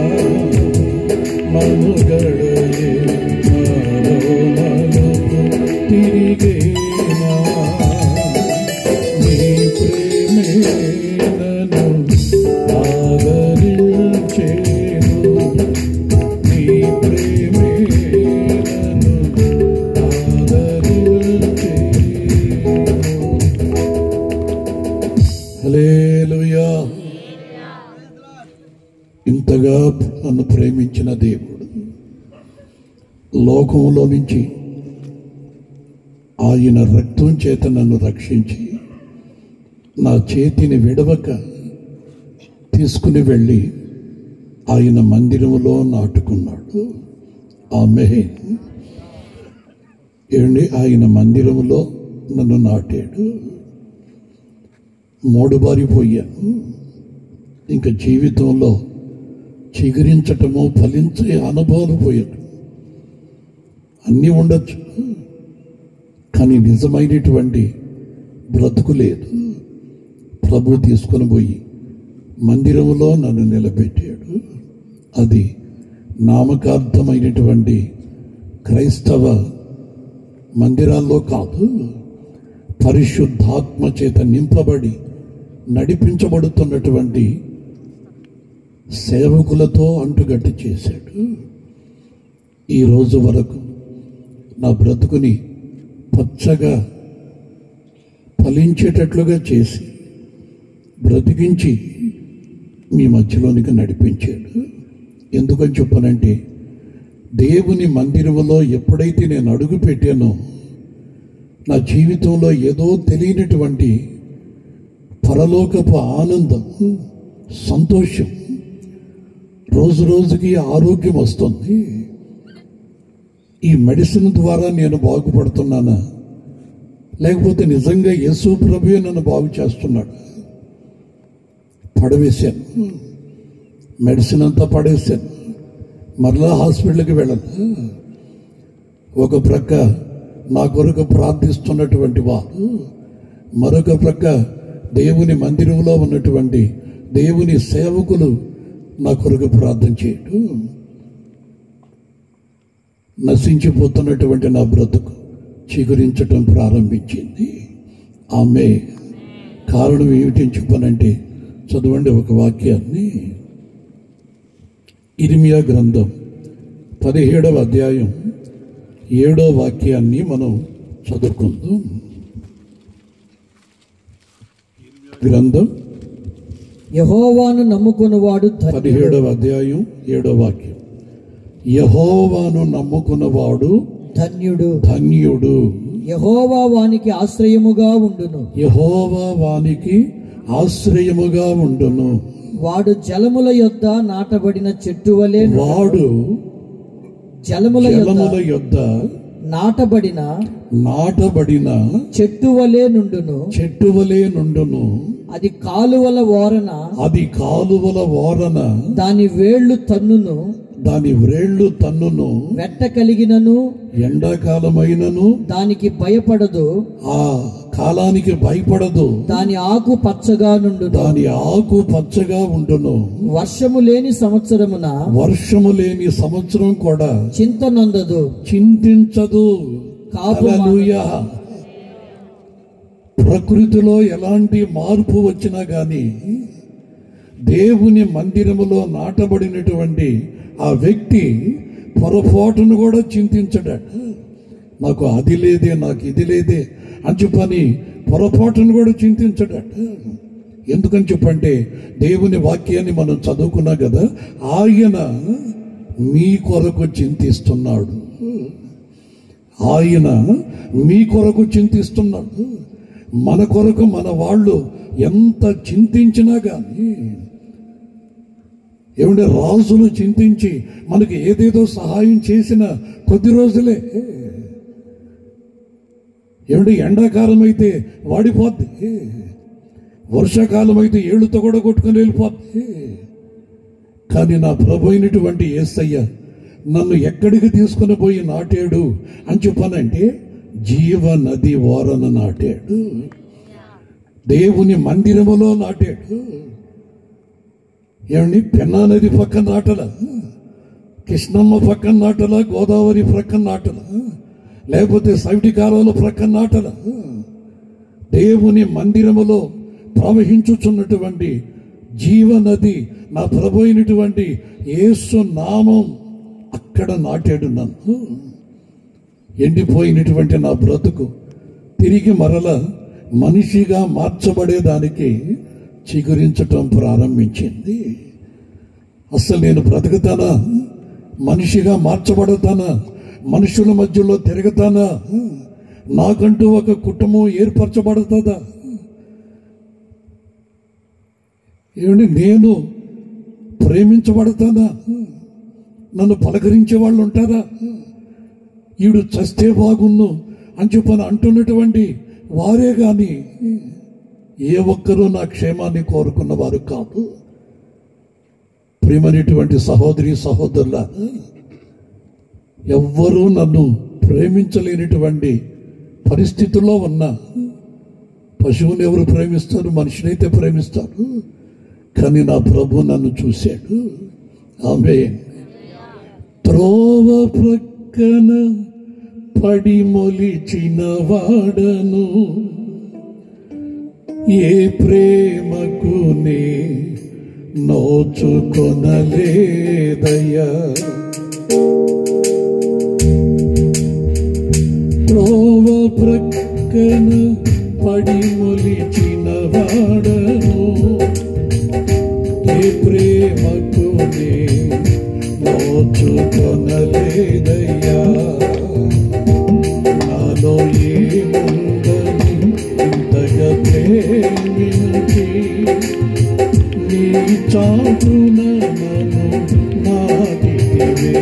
మనుగడయే నాలో మలుపు తిరిగేనా నీ ప్రేమే నన్ను ఆదరించేను నీ ప్రేమే నన్ను ఆదరించేను. హల్లెలూయా. ఇంతగా నన్ను ప్రేమించిన దేవుడు లోకంలో నుంచి ఆయన రక్తం చేత నన్ను రక్షించి నా చేతిని విడవక తీసుకుని వెళ్ళి ఆయన మందిరములో నాటుకున్నాడు. ఆమేన్. ఏమండి, ఆయన మందిరములో నన్ను నాటాడు. మోడుబారిపోయాను. ఇంకా జీవితంలో చిగురించటము ఫలించే అనుభవాలు పోయాడు. అన్నీ ఉండొచ్చు, కానీ నిజమైనటువంటి బ్రతుకు లేదు. ప్రభు తీసుకొని పోయి మందిరంలో నన్ను నిలబెట్టాడు. అది నామకార్థమైనటువంటి క్రైస్తవ మందిరాల్లో కాదు, పరిశుద్ధాత్మ చేత నింపబడి నడిపించబడుతున్నటువంటి సేవకులతో అంటుగట్టి చేశాడు. ఈ రోజు వరకు నా బ్రతుకుని పచ్చగా ఫలించేటట్లుగా చేసి బ్రతికించి మీ మధ్యలోనికి నడిపించాడు. ఎందుకని చెప్పనంటే, దేవుని మందిరంలో ఎప్పుడైతే నేను అడుగు పెట్టానో నా జీవితంలో ఏదో తెలియనటువంటి పరలోకపు ఆనందం, సంతోషం, రోజు రోజుకి ఆరోగ్యం వస్తుంది. ఈ మెడిసిన్ ద్వారా నేను బాగుపడుతున్నానా, లేకపోతే నిజంగా యేసు ప్రభువే నన్ను బాగు చేస్తున్నాడు? పడవేశాను, మెడిసిన్ అంతా పడేశాను, మరలా హాస్పిటల్కి వెళ్ళాను. ఒక ప్రక్క నా కొరకు ప్రార్థిస్తున్నటువంటి వారు, మరొక ప్రక్క దేవుని మందిరంలో ఉన్నటువంటి దేవుని సేవకులు నా కొరకు ప్రార్థన చేయడం. నశించిపోతున్నటువంటి నా బ్రతుకు చిగురించటం ప్రారంభించింది. ఆమె కారణం ఏమిటని చెప్పనంటే, చదవండి ఒక వాక్యాన్ని. ఇర్మియా గ్రంథం 17వ అధ్యాయం 7వ వాక్యాన్ని మనం చదువుకుందాం. గ్రంథం యెహోవాను నమ్ముకున్నవాడు 17వ అధ్యాయం 7వ వాక్యం. యెహోవాను నమ్ముకున్నవాడు ధన్యుడు. ధన్యుడు. యెహోవా వానికి ఆశ్రయముగా ఉండును. యెహోవా వానికి ఆశ్రయముగా ఉండును. వాడు జలముల యొద్ద నాటబడిన చెట్టు వలె, వాడు జలముల యొద్ద నాటబడిన చెట్టు వలె నుండును. చెట్టు వలె నుండును. అది కాలువల ఓరన దాని వేళ్లు తన్నును. వెట్ట కలిగినను ఎండాకాలమైనను దానికి భయపడదు. ఆ కాలానికి భయపడదు. దాని ఆకు పచ్చగా ఉండును. వర్షము లేని సంవత్సరం కూడా చింతించదు. హల్లెలూయా. ప్రకృతిలో ఎలాంటి మార్పు వచ్చినా గాని దేవుని మందిరములో నాటబడినటువంటి ఆ వ్యక్తి పొరపాటును కూడా చింతించడట. నాకు అది లేదే, నాకు ఇది లేదే అని చెప్పని పొరపాటును కూడా చింతించడట. ఎందుకని చెప్పంటే, దేవుని వాక్యాన్ని మనం చదువుకున్నాం కదా, ఆయన మీ కొరకు చింతిస్తున్నాడు. ఆయన మీ కొరకు చింతిస్తున్నాడు. మన కొరకు మన వాళ్ళు ఎంత చింతించినా కానీ, ఏమంటే రాజులు చింతించి మనకి ఏదేదో సహాయం చేసిన కొద్ది రోజులే. ఏమంటే ఎండాకాలం అయితే వాడిపోద్ది, వర్షాకాలం అయితే ఏళ్ళుతో కూడా కొట్టుకుని వెళ్ళిపోద్ది. కానీ నా ప్రభు అయినటువంటి యేసయ్య నన్ను ఎక్కడికి తీసుకుని పోయి నాటాడు అని చెప్పానంటే, జీవ నది ఓరన నాటాడు, దేవుని మందిరములో నాటాడు. ఏమండి, పెన్నా నది పక్కన నాటల, కృష్ణమ్మ పక్కన నాటల, గోదావరి ప్రక్కన నాటల, లేకపోతే సవిటి కాలువల ప్రక్కన నాటల. దేవుని మందిరములో ప్రవహించుచున్నటువంటి జీవనది నా ప్రభు అయినటువంటి యేసు నామం అక్కడ నాటాడు నన్ను. ఎండిపోయినటువంటి నా బ్రతుకు తిరిగి మరల మనిషిగా మార్చబడేదానికి చిగురించటం ప్రారంభించింది. అసలు నేను బ్రతుకుతానా? మనిషిగా మార్చబడతానా? మనుషుల మధ్యలో తిరుగుతానా? నాకంటూ ఒక కుటుంబం ఏర్పరచబడుతుందా? ఏమండి, నేను ప్రేమించబడతానా? నన్ను పలకరించే వాళ్ళు ఉంటారా? ఈడు చస్తే బాగున్ను అని చెప్పని అంటున్నటువంటి వారే కానీ ఏ ఒక్కరూ నా క్షేమాన్ని కోరుకున్న వారు కాదు. ప్రియమైనటువంటి సహోదరి సహోదరుల, ఎవ్వరూ నన్ను ప్రేమించలేనటువంటి పరిస్థితుల్లో ఉన్న పశువుని ఎవరు ప్రేమిస్తారు? మనిషినైతే ప్రేమిస్తారు. కానీ నా ప్రభు నన్ను చూశాడు. ఆమేన్. త్రోవ ప్రక్కన పడి మొలిచిన వాడను, ఏ ప్రేమకు నే నోచుకొనలేదయ్యా. త్రోవ ప్రక్కన పడి మొలిచిన వాడను, ఏ ప్రేమకు నే నోచుకొనలేదయ్యా. నాలో ఏముందని ఇంతగా ప్రేమించి నీ చాటున నన్ను నాటితివే.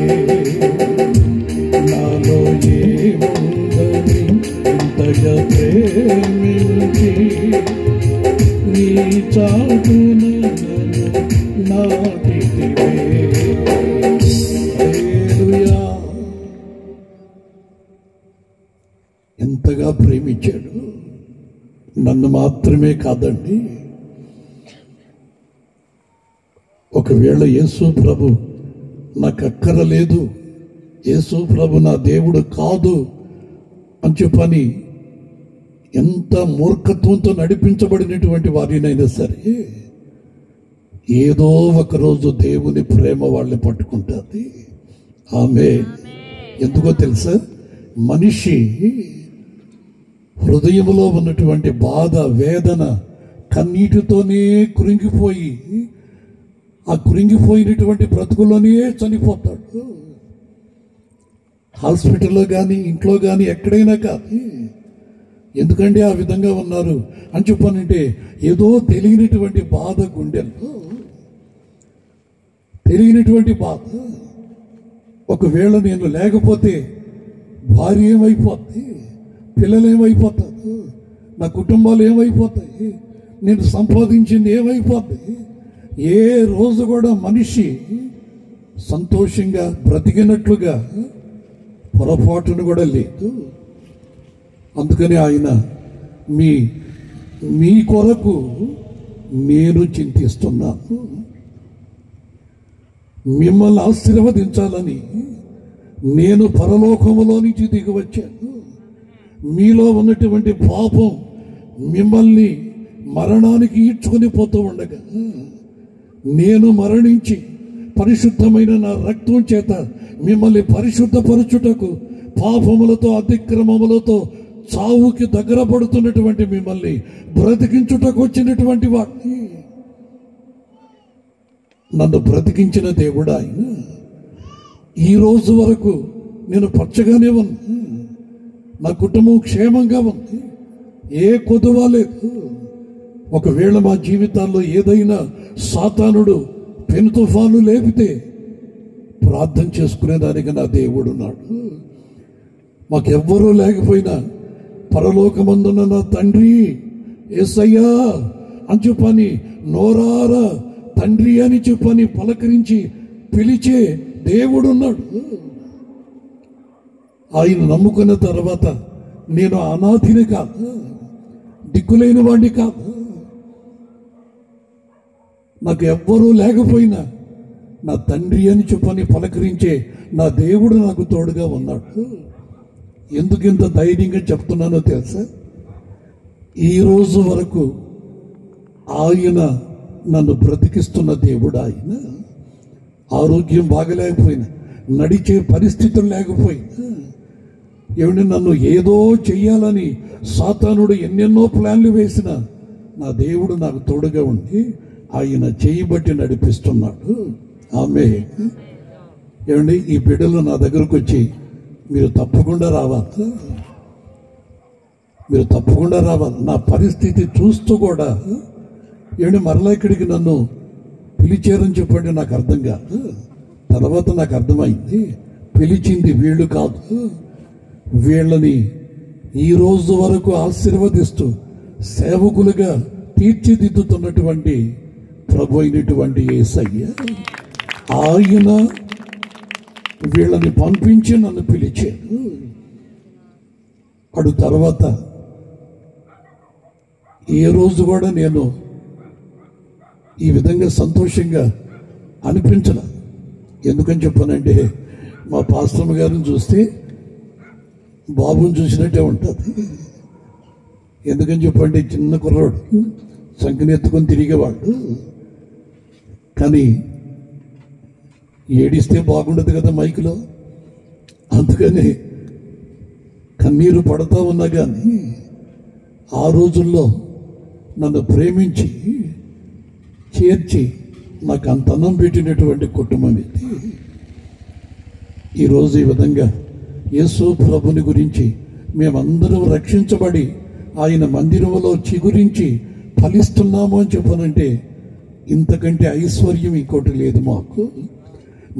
నాలో ఏముందని ఇంతగా ప్రేమించి నీ చాటున నన్ను నాటితివే. హల్లెలూయా. ఎంతగా ప్రేమించాడు నన్ను మాత్రమే కాదండి. ఒకవేళ యేసు ప్రభు నాకు అక్కరలేదు, యేసు ప్రభు నా దేవుడు కాదు అని చెప్పని ఎంత మూర్ఖత్వంతో నడిపించబడినటువంటి వారినైనా సరే ఏదో ఒకరోజు దేవుని ప్రేమ వాళ్ళని పట్టుకుంటుంది. ఆమేన్. ఎందుకో తెలుసా? మనిషి హృదయంలో ఉన్నటువంటి బాధ, వేదన, కన్నీటితోనే కృంగిపోయి ఆ కృంగిపోయినటువంటి బ్రతుకులోనే చనిపోతాడు. హాస్పిటల్లో కానీ ఇంట్లో కానీ ఎక్కడైనా కానీ. ఎందుకంటే ఆ విధంగా ఉన్నారు అని చెప్పానంటే ఏదో తెలియనటువంటి బాధ, గుండెల్లో తెలియనటువంటి బాధ. ఒకవేళ నేను లేకపోతే భార్య ఏమైపోద్ది, పిల్లలు ఏమైపోతారు, నా కుటుంబాలు ఏమైపోతాయి, నేను సంపాదించింది ఏమైపోద్ది. ఏ రోజు కూడా మనిషి సంతోషంగా బ్రతికినట్లుగా పొరపాటును కూడా లేదు. అందుకని ఆయన మీ కొరకు నేను చింతిస్తున్నాను, మిమ్మల్ని ఆశీర్వదించాలని నేను పరలోకములో నుంచి దిగి వచ్చాను. మీలో ఉన్నటువంటి పాపం మిమ్మల్ని మరణానికి ఈడ్చుకొని పోతూ ఉండగా నేను మరణించి పరిశుద్ధమైన నా రక్తం చేత మిమ్మల్ని పరిశుద్ధపరచుటకు, పాపములతో అతిక్రమములతో చావుకి దగ్గర పడుతున్నటువంటి మిమ్మల్ని బ్రతికించుటకు వచ్చినటువంటి వాడిని. నన్ను బ్రతికించిన దేవుడు ఆయన. ఈ రోజు వరకు నేను పచ్చగానే ఉన్నా, నా కుటుంబం క్షేమంగా ఉంది, ఏ కొదువ లేదు. ఒకవేళ మా జీవితాల్లో ఏదైనా సాతానుడు పెను తుఫాను లేపితే ప్రార్థన చేసుకునేదానికి నా దేవుడు ఉన్నాడు. మాకెవ్వరూ లేకపోయినా పరలోకమందున్న నా తండ్రి యేసయ్యా అని చెప్పని నోరారా తండ్రి అని చెప్పని పలకరించి పిలిచే దేవుడున్నాడు. ఆయన నమ్ముకున్న తర్వాత నేను అనాథిని కాదు, దిక్కులేని వాడిని కాదు. నాకు ఎవ్వరూ లేకపోయినా నా తండ్రి అని చెప్పని పలకరించే నా దేవుడు నాకు తోడుగా ఉన్నాడు. ఎందుకు ఇంత ధైర్యంగా చెప్తున్నానో తెలుసా? ఈ రోజు వరకు ఆయన నన్ను బ్రతికిస్తున్న దేవుడు. ఆయన ఆరోగ్యం బాగలేకపోయినా, నడిచే పరిస్థితులు లేకపోయినా, ఏమిటి నన్ను ఏదో చెయ్యాలని సాతానుడు ఎన్నెన్నో ప్లాన్లు వేసినా నా దేవుడు నాకు తోడుగా ఉండి ఆయన చేయబట్టి నడిపిస్తున్నాడు. ఆమె ఏమండి, ఈ బిడ్డలు నా దగ్గరకు వచ్చి మీరు తప్పకుండా రావాలి, మీరు తప్పకుండా రావాలి. నా పరిస్థితి చూస్తూ కూడా ఏమండి మరలా ఇక్కడికి నన్ను పిలిచారని చెప్పండి నాకు అర్థం కాదు. తర్వాత నాకు అర్థమైంది, పిలిచింది వీళ్ళు కాదు, వీళ్ళని ఈ రోజు వరకు ఆశీర్వదిస్తూ సేవకులుగా తీర్చిదిద్దుతున్నటువంటి ప్రభు అయినటువంటి యేసయ్య ఆయన వీళ్ళని పంపించి నన్ను పిలిచాడు. అడు తర్వాత ఏ రోజు కూడా నేను ఈ విధంగా సంతోషంగా అనిపించను. ఎందుకని చెప్పానంటే మా పాస్టమ్ గారిని చూస్తే బాబుని చూసినట్టే ఉంటుంది. ఎందుకని చెప్పండి, చిన్న కుర్రాడు సంఖ్యను ఎత్తుకొని తిరిగేవాడు. కానీ ఏడిస్తే బాగుండదు కదా మైకులో, అందుకని కన్నీరు పడతా ఉన్నా కానీ ఆ రోజుల్లో నన్ను ప్రేమించి చేర్చి నాకు అంత అన్నం పెట్టినటువంటి కుటుంబం ఇది. ఈరోజు ఈ విధంగా యేసు ప్రభుని గురించి మేమందరం రక్షించబడి ఆయన మందిరంలో చిగురించి ఫలిస్తున్నాము అని చెప్పనంటే ఇంతకంటే ఐశ్వర్యం ఇంకోటి లేదు.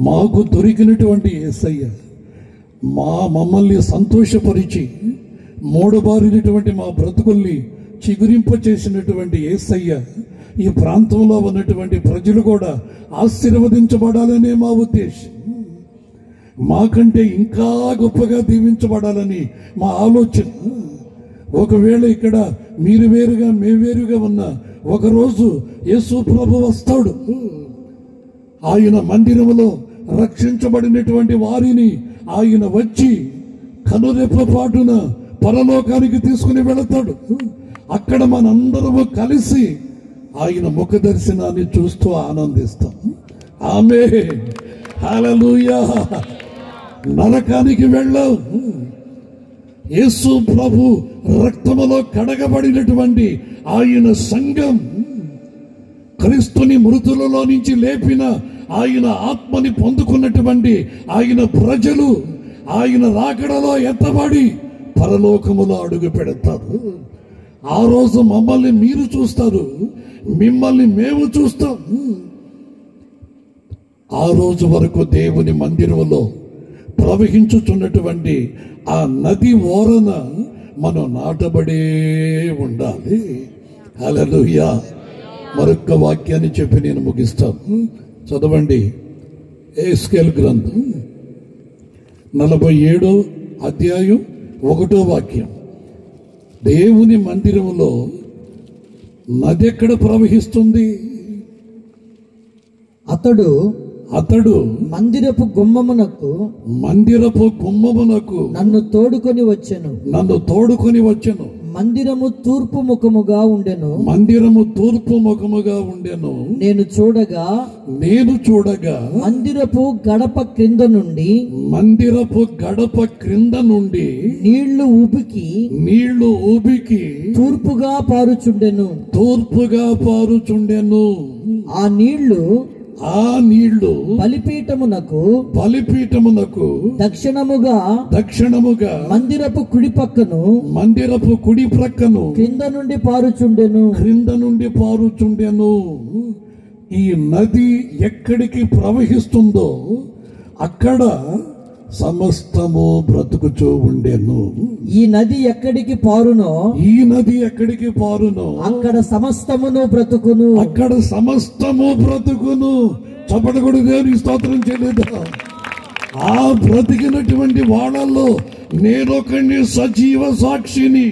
మాకు దొరికినటువంటి యేసయ్య మమ్మల్ని సంతోషపరిచి మూడబారినటువంటి మా బ్రతుకుల్ని చిగురింప చేసినటువంటి యేసయ్య ఈ ప్రాంతంలో ఉన్నటువంటి ప్రజలు కూడా ఆశీర్వదించబడాలనే మా ఉద్దేశం. మాకంటే ఇంకా గొప్పగా దీవించబడాలని మా ఆలోచన. ఒకవేళ ఇక్కడ మీరు వేరుగా మేము వేరుగా ఉన్న ఒకరోజు యేసు ప్రభు వస్తాడు. ఆయన మందిరంలో రక్షించబడినటువంటి వారిని ఆయన వచ్చి కనురెప్పపాటున పరలోకానికి తీసుకుని వెళతాడు. అక్కడ మనందరము కలిసి ఆయన ముఖ దర్శనాన్ని చూస్తూ ఆనందిస్తాం. ఆమేన్, హల్లెలూయా. నరకానికి వెళ్ళాం. యేసు ప్రభు రక్తములో కడగబడినటువంటి ఆయన సంఘం, క్రీస్తుని మృతులలో నుంచి లేపిన ఆయన ఆత్మని పొందుకున్నటువంటి ఆయన ప్రజలు ఆయన రాకడలో ఎత్తబడి పరలోకములో అడుగు పెడతారు. ఆ రోజు మమ్మల్ని మీరు చూస్తారు, మిమ్మల్ని మేము చూస్తాం. ఆ రోజు వరకు దేవుని మందిరంలో ప్రవహించుతున్నటువంటి ఆ నది ఓరన మనం నాటబడే ఉండాలి. హల్లెలూయా. మరొక్క వాక్యాన్ని చెప్పి నేను ముగిస్తాను. చదవండి, ఎహెజ్కేలు గ్రంథం 47వ అధ్యాయం 1వ వాక్యం. దేవుని మందిరంలో నది ఎక్కడ ప్రవహిస్తుంది? అతడు మందిరపు గుమ్మమునకు నన్ను తోడుకొని వచ్చెను. మందిరము తూర్పు ముఖముగా ఉండెను. నేను చూడగా మందిరపు గడప క్రింద నుండి నీళ్లు ఉబికి తూర్పుగా పారుచుండెను. ఆ నీళ్లు బలిపీఠమునకు దక్షిణముగా మందిరపు కుడి ప్రక్కను క్రింద నుండి పారుచుండెను. ఈ నది ఎక్కడికి ప్రవహిస్తుందో అక్కడ సమస్తము బ్రతుకుచూ ఉండెను. ఈ నది ఎక్కడికి పారునో అక్కడ సమస్తము బ్రతుకును. చప్పటగుడు దేవుని స్తోత్రం చేయలేదా? ఆ బ్రతికినటువంటి వాళ్ళల్లో నేనొకడిని సజీవ సాక్షిని.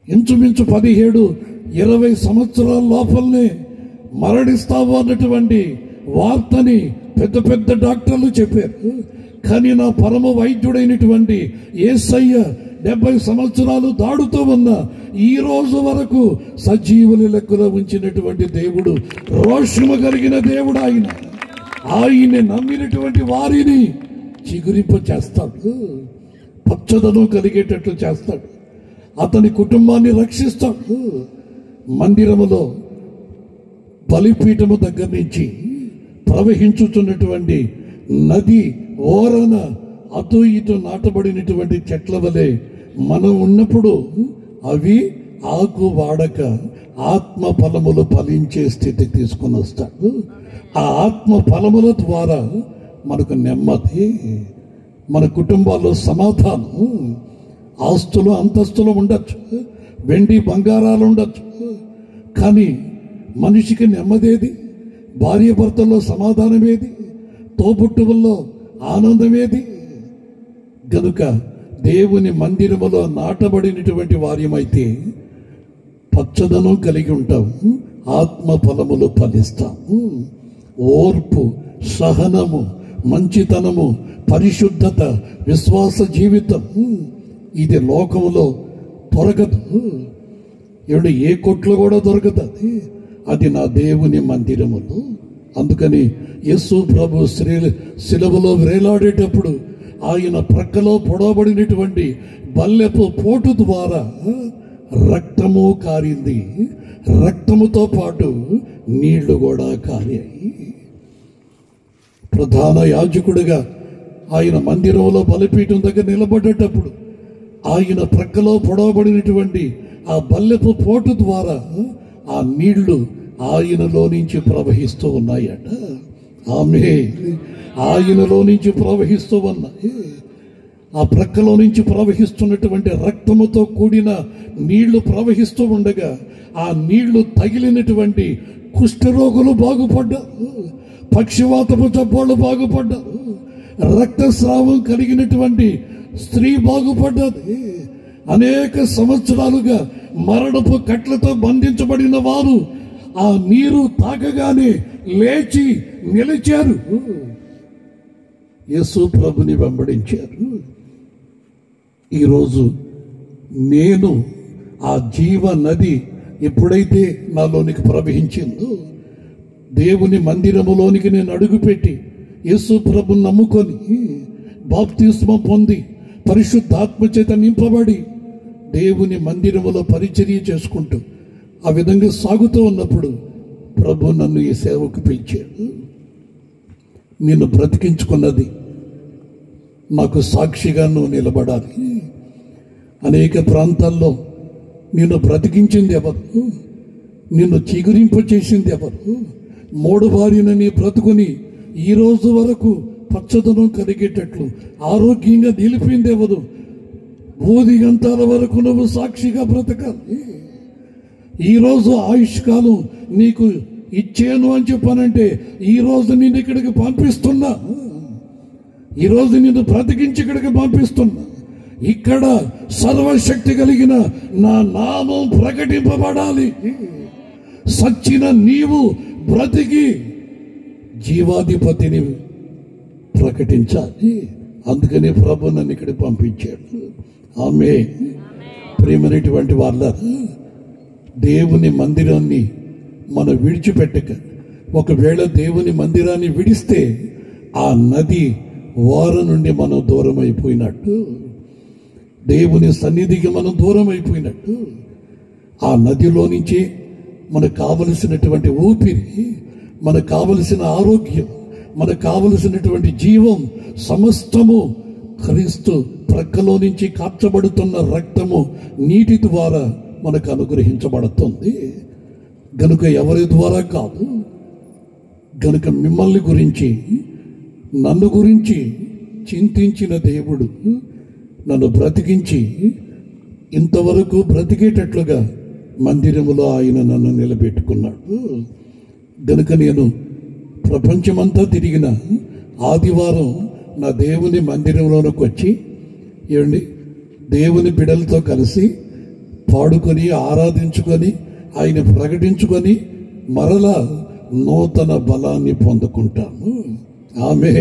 ఇంచుమించు 17-20 సంవత్సరాల లోపలనే మరణిస్తావు అన్నటువంటి వార్తని పెద్ద పెద్ద డాక్టర్లు చెప్పారు. కానీ నా పరమ వైద్యుడైనటువంటి యేసయ్య 70 సంవత్సరాలు దాడుతూ ఉన్న ఈ రోజు వరకు సజీవుల లెక్కలో ఉంచినటువంటి దేవుడు, రోషము కలిగిన దేవుడు ఆయన. ఆయన్ని నమ్మినటువంటి వారిని చిగురింప చేస్తాడు, పచ్చదనం కలిగేటట్లు చేస్తాడు, అతని కుటుంబాన్ని రక్షిస్తాడు. మందిరములో బలిపీఠము దగ్గర నుంచి ప్రవహించుతున్నటువంటి నది ఓరన అటు ఇటు నాటబడినటువంటి చెట్ల వలె మనం ఉన్నప్పుడు అవి ఆకు వాడక ఆత్మ ఫలములు ఫలించే స్థితికి తీసుకుని వస్తాడు. ఆ ఆత్మ ఫలముల ద్వారా మనకు నెమ్మది, మన కుటుంబాల్లో సమాధానం, ఆస్తులు అంతస్తులు ఉండొచ్చు, వెండి బంగారాలు ఉండొచ్చు, కానీ మనిషికి నెమ్మదేది? భార్య భర్తల్లో సమాధానమేది? తోబుట్టువుల్లో ఆనందమేది? గనుక దేవుని మందిరములో నాటబడినటువంటి వార్యమైతే పచ్చదనం కలిగి ఉంటాము, ఆత్మ ఫలములు ఫలిస్తాము. ఓర్పు, సహనము, మంచితనము, పరిశుద్ధత, విశ్వాస జీవితం ఇది లోకములో దొరకదు. ఎవడు ఏ కొట్లో కూడా దొరకదు. అది నా దేవుని మందిరములు. అందుకని యేసు ప్రభు శిలువలో వేలాడేటప్పుడు ఆయన ప్రక్కలో పొడవబడినటువంటి బల్లెపు పోటు ద్వారా రక్తము కారింది, రక్తముతో పాటు నీళ్లు కూడా కారాయి. ప్రధాన యాజకుడిగా ఆయన మందిరంలో బలిపీఠం దగ్గర నిలబడేటప్పుడు ఆయన ప్రక్కలో పొడవబడినటువంటి ఆ బల్లెపు పోటు ద్వారా ఆ నీళ్లు ఆయనలో నుంచి ప్రవహిస్తూ ఉన్నాయట. ఆమె ఆయనలో నుంచి ప్రవహిస్తూ ఉన్నాయి. ఆ ప్రక్కలో నుంచి ప్రవహిస్తున్నటువంటి రక్తముతో కూడిన నీళ్లు ప్రవహిస్తూ ఉండగా ఆ నీళ్లు తగిలినటువంటి కుష్ఠరోగులు బాగుపడ్డారు, పక్షవాతపు జబ్బులు బాగుపడ్డారు, రక్తస్రావం కలిగినటువంటి స్త్రీ బాగుపడ్డది. అనేక సంవత్సరాలుగా మరణపు కట్లతో బంధించబడిన వారు ఆ నీరు తాగగానే లేచి నిలిచారు, యేసు ప్రభుని వెంబడించారు. ఈరోజు నేను ఆ జీవ నది ఎప్పుడైతే నాలోనికి ప్రవహించిందో, దేవుని మందిరములోనికి నేను అడుగుపెట్టి యేసు ప్రభుని నమ్ముకొని బాప్తిస్మం పొంది పరిశుద్ధాత్మ చేత నింపబడి దేవుని మందిరములో పరిచర్య చేసుకుంటూ ఆ విధంగా సాగుతూ ఉన్నప్పుడు ప్రభు నన్ను ఈ సేవకు పిలిచాడు. నిన్ను బ్రతికించుకున్నది నాకు సాక్షిగా నువ్వు నిలబడాలి. అనేక ప్రాంతాల్లో నిన్ను బ్రతికించింది ఎవరు? నిన్ను చిగురింపు చేసింది ఎవరు? మూడు బారిన నీ బ్రతుకుని ఈ రోజు వరకు పచ్చదనం కలిగేటట్లు ఆరోగ్యంగా నిలిపింది ఎవరు? బూది గంటాల వరకు నువ్వు సాక్షిగా బ్రతకాలి. ఈరోజు ఆయుష్కాలం నీకు ఇచ్చాను అని చెప్పానంటే ఈరోజు నేను ఇక్కడికి పంపిస్తున్నా, ఈరోజు నిన్ను బ్రతికించి ఇక్కడికి పంపిస్తున్నా. ఇక్కడ సర్వశక్తి కలిగిన నా నామం ప్రకటింపబడాలి. సచ్చిన నీవు బ్రతికి జీవాధిపతిని ప్రకటించాలి. అందుకని ప్రభు నన్ను ఇక్కడికి పంపించాడు. ఆమె ప్రేమైనటువంటి వాళ్ళ దేవుని మందిరాన్ని మనం విడిచిపెట్టక, ఒకవేళ దేవుని మందిరాన్ని విడిస్తే ఆ నది వార నుండి మనం దూరం అయిపోయినట్టు, దేవుని సన్నిధికి మనం దూరం అయిపోయినట్టు. ఆ నదిలో నుంచి మనకు కావలసినటువంటి ఊపిరి, మనకు కావలసిన ఆరోగ్యం, మనకు కావలసినటువంటి జీవం సమస్తము క్రీస్తు ప్రక్కలో నుంచి కార్చబడుతున్న రక్తము నీటి ద్వారా మనకు అనుగ్రహించబడుతుంది. గనుక ఎవరి ద్వారా కాదు, గనుక మిమ్మల్ని గురించి నన్ను గురించి చింతించిన దేవుడు నన్ను బ్రతికించి ఇంతవరకు బ్రతికేటట్లుగా మందిరములో ఆయన నన్ను నిలబెట్టుకున్నాడు. గనుక నేను ప్రపంచమంతా తిరిగిన ఆదివారం నా దేవుని మందిరంలోనికి వచ్చి ఏమండి దేవుని బిడ్డలతో కలిసి పాడుకొని ఆరాధించుకొని ఆయన ప్రకటించుకొని మరలా నూతన బలాన్ని పొందుకుంటాము. ఆమె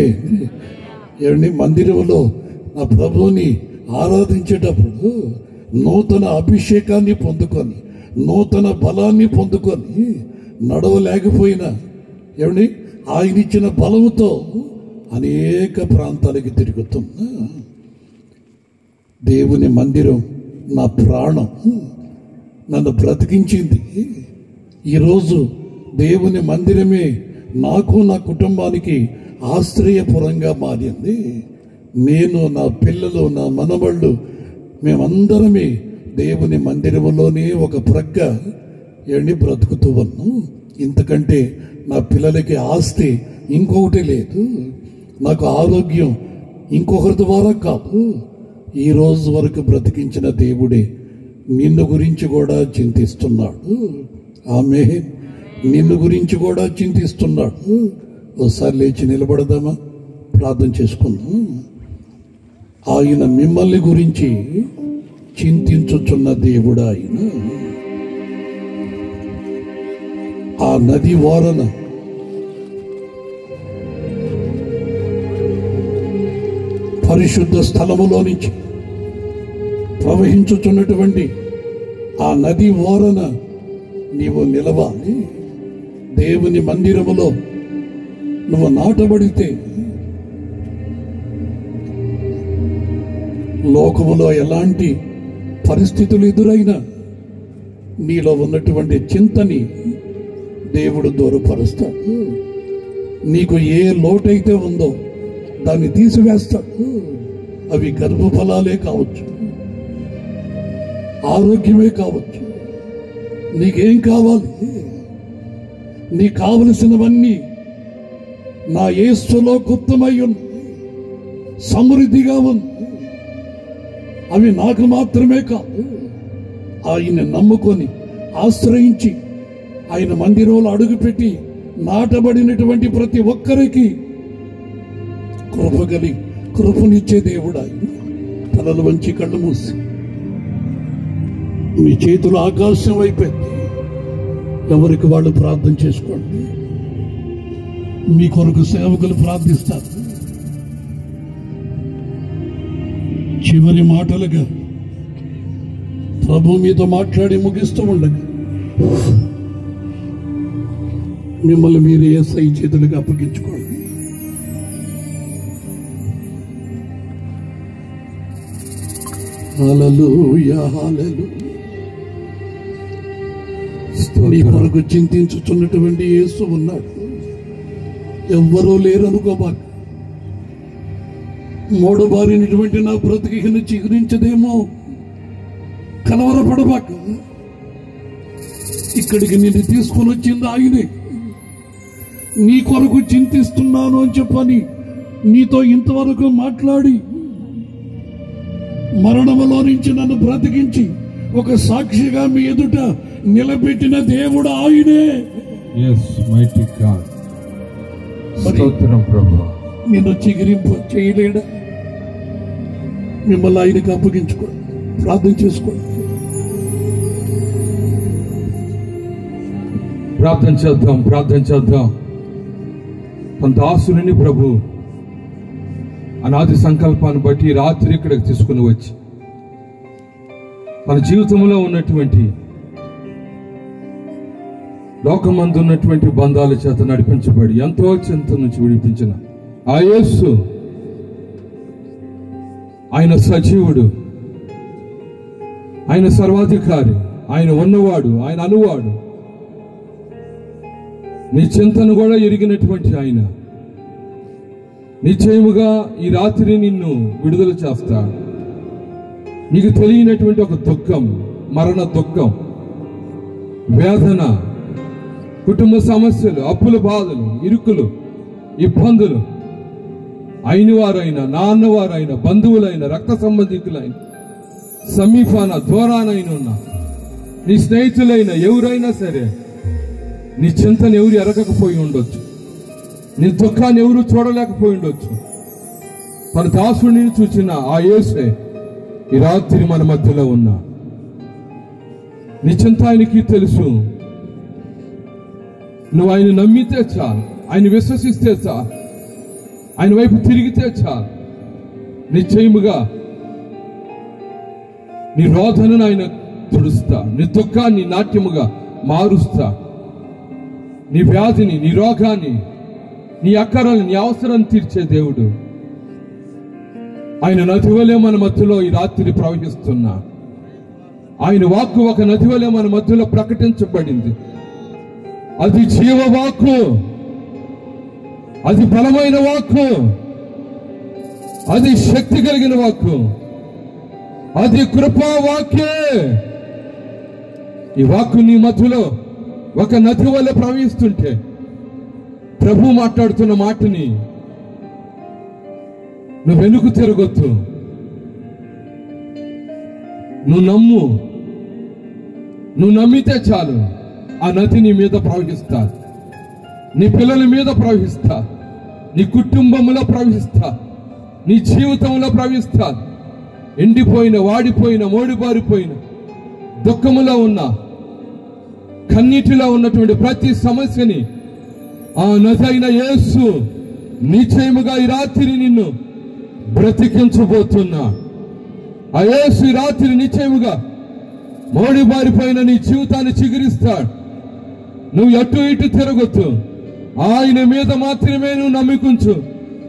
ఏమండి, మందిరంలో నా ప్రభువుని ఆరాధించేటప్పుడు నూతన అభిషేకాన్ని పొందుకొని, నూతన బలాన్ని పొందుకొని, నడవలేకపోయినా ఏమండి ఆయన ఇచ్చిన బలముతో అనేక ప్రాంతాలకి తిరుగుతున్నా. దేవుని మందిరం నా ప్రాణం, నన్ను బ్రతికించింది. ఈరోజు దేవుని మందిరమే నాకు, నా కుటుంబానికి ఆశ్రయపురంగా మారింది. నేను, నా పిల్లలు, నా మనవళ్ళు, మేమందరమే దేవుని మందిరంలోనే ఒక ప్రక్క బ్రతుకుతూ ఉన్నాం. ఇంతకంటే నా పిల్లలకి ఆస్తి ఇంకొకటి లేదు, నాకు ఆరోగ్యం ఇంకొకరి ద్వారా కాదు. ఈ రోజు వరకు బ్రతికించిన దేవుడే నిన్ను గురించి కూడా చింతిస్తున్నాడు. ఆమె నిన్ను గురించి కూడా చింతిస్తున్నాడు. ఒకసారి లేచి నిలబడదామా, ప్రార్థన చేసుకుందాం. ఆయన మిమ్మల్ని గురించి చింతించుచున్న దేవుడు ఆయన. ఆ నది వారన పరిశుద్ధ స్థలములో నుంచి ప్రవహించుచున్నటువంటి ఆ నది వారన నీవు నిలవాలి. దేవుని మందిరములో నువ్వు నాటబడితే లోకములో ఎలాంటి పరిస్థితులు ఎదురైనా నీలో ఉన్నటువంటి చింతని దేవుడు దూరపరుస్తాడు. నీకు ఏ లోటైతే ఉందో దాన్ని తీసివేస్తాడు. అవి గర్భఫలాలే కావచ్చు, ఆరోగ్యమే కావచ్చు, నీకేం కావాలి, నీకు కావలసినవన్నీ నా యేసులో గుప్తమై ఉంది, సమృద్ధిగా ఉంది. అవి నాకు మాత్రమే కాదు, ఆయన నమ్ముకొని ఆశ్రయించి ఆయన మందిరంలో అడుగుపెట్టి నాటబడినటువంటి ప్రతి ఒక్కరికి కృపనిచ్చే దేవుడు ఆయన. తలలు వంచి కళ్ళు మూసి మీ చేతులు ఆకాశం అయిపోయింది, ఎవరికి వాళ్ళు ప్రార్థన చేసుకోండి. మీ కొరకు సేవకులు ప్రార్థిస్తారు. చివరి మాటలుగా ప్రభు మీతో మాట్లాడి ముగిస్తూ ఉండగా మిమ్మల్ని మీరు యేసయ్య చేతులకు అప్పగించుకోండి. హల్లెలూయా, హల్లెలూయా. నీ కొరకు చింతించుచున్నటువంటి యేసు ఉన్నాడు. ఎవ్వరూ లేరు అనుకోబాక. మూడబారినటువంటి నా బ్రతికిని చిగురించదేమో కలవరపడబాక. ఇక్కడికి నిన్ను తీసుకొని వచ్చింది ఆయనే. నీ కొరకు చింతిస్తున్నాను అని చెప్పని నీతో ఇంతవరకు మాట్లాడి మరణములో నుంచి నన్ను బ్రతికించి ఒక సాక్షిగా మీ ఎదుట నిలబెట్టిన దేవుడు ఆయనే. నిన్ను చిగిరింపు చేయలేడా? మిమ్మల్ని ఆయనకి అప్పగించుకోండి, ప్రార్థన చేసుకోండి. ప్రార్థన చేద్దాం. తన దాసుని ప్రభు అనాది సంకల్పాన్ని బట్టి రాత్రి ఇక్కడికి తీసుకుని వచ్చి మన జీవితంలో ఉన్నటువంటి లోకమందు ఉన్నటువంటి బంధాల చేత నడిపించబడి ఎంతో చింత నుంచి విడిపించిన ఆ యేసు ఆయన సజీవుడు, ఆయన సర్వాధికారి, ఆయన ఉన్నవాడు, ఆయన అనువాడు. నీ చింతను కూడా ఎరిగినటువంటి ఆయన నిశ్చయముగా ఈ రాత్రి నిన్ను విడుదల చేస్తాడు. నీకు తెలియనటువంటి ఒక దుఃఖం, మరణ దుఃఖం, వేదన, కుటుంబ సమస్యలు, అప్పుల బాధలు, ఇరుకులు, ఇబ్బందులు, అయిన వారైనా, నాన్నవారైనా, బంధువులైన, రక్త సంబంధికులైన, సమీపాన దూరానైనా ఉన్న నీ స్నేహితులైన ఎవరైనా సరే నీ చింతను ఎవరు ఎరగకపోయి ఉండొచ్చు, నీ దుఃఖాన్ని ఎవరు చూడలేకపోయి ఉండొచ్చు. తన దాసుడిని చూచిన ఆ యేసే ఈ రాత్రి మన మధ్యలో ఉన్నా. నీ చింత ఆయనకి తెలుసు. నువ్వు ఆయన నమ్మితే చాలు, ఆయన విశ్వసిస్తే చాలు, ఆయన వైపు తిరిగితే చాలు, నిశ్చయముగా నీ రోదనను ఆయన తుడుస్తా, నీ దుఃఖాన్ని నాట్యముగా మారుస్తా, నీ వ్యాధిని, నీ రోగాన్ని, నీ అక్కరాన్ని, నీ అవసరాన్ని తీర్చే దేవుడు. ఆయన నది వలె మన మధ్యలో ఈ రాత్రి ప్రవహిస్తున్నా. ఆయన వాక్కు ఒక నది వలె మన మధ్యలో ప్రకటించబడింది. అది జీవవాక్కు, అది బలమైన వాక్కు, అది శక్తి కలిగిన వాక్కు, అది కృపా వాక్యే. ఈ వాక్కు నీ మధ్యలో ఒక నది వలె ప్రవహిస్తుంటే ప్రభు మాట్లాడుతున్న మాటని నువ్వు వెనుక తిరగొద్దు. నువ్వు నమ్ము, నువ్వు నమ్మితే చాలు, ఆ నది నీ మీద ప్రవహిస్తా, నీ పిల్లల మీద ప్రవహిస్తా, నీ కుటుంబంలో ప్రవహిస్తా, నీ జీవితంలో ప్రవహిస్తా. ఎండిపోయిన, వాడిపోయిన, మోడిబారిపోయిన, దుఃఖములో ఉన్న, కన్నీటిలో ఉన్నటువంటి ప్రతి సమస్యని ఆ నదైన యేసు నిశ్చయముగా ఈ రాత్రి నిన్ను బ్రతికించబోతున్నా. ఆ యేసు ఈ రాత్రి నిశ్చయముగా మోడిబారిపోయిన నీ జీవితాన్ని చిగురిస్తాడు. నువ్వు అటు ఇటు తిరగొద్దు, ఆయన మీద మాత్రమే నువ్వు నమ్మికుంచు.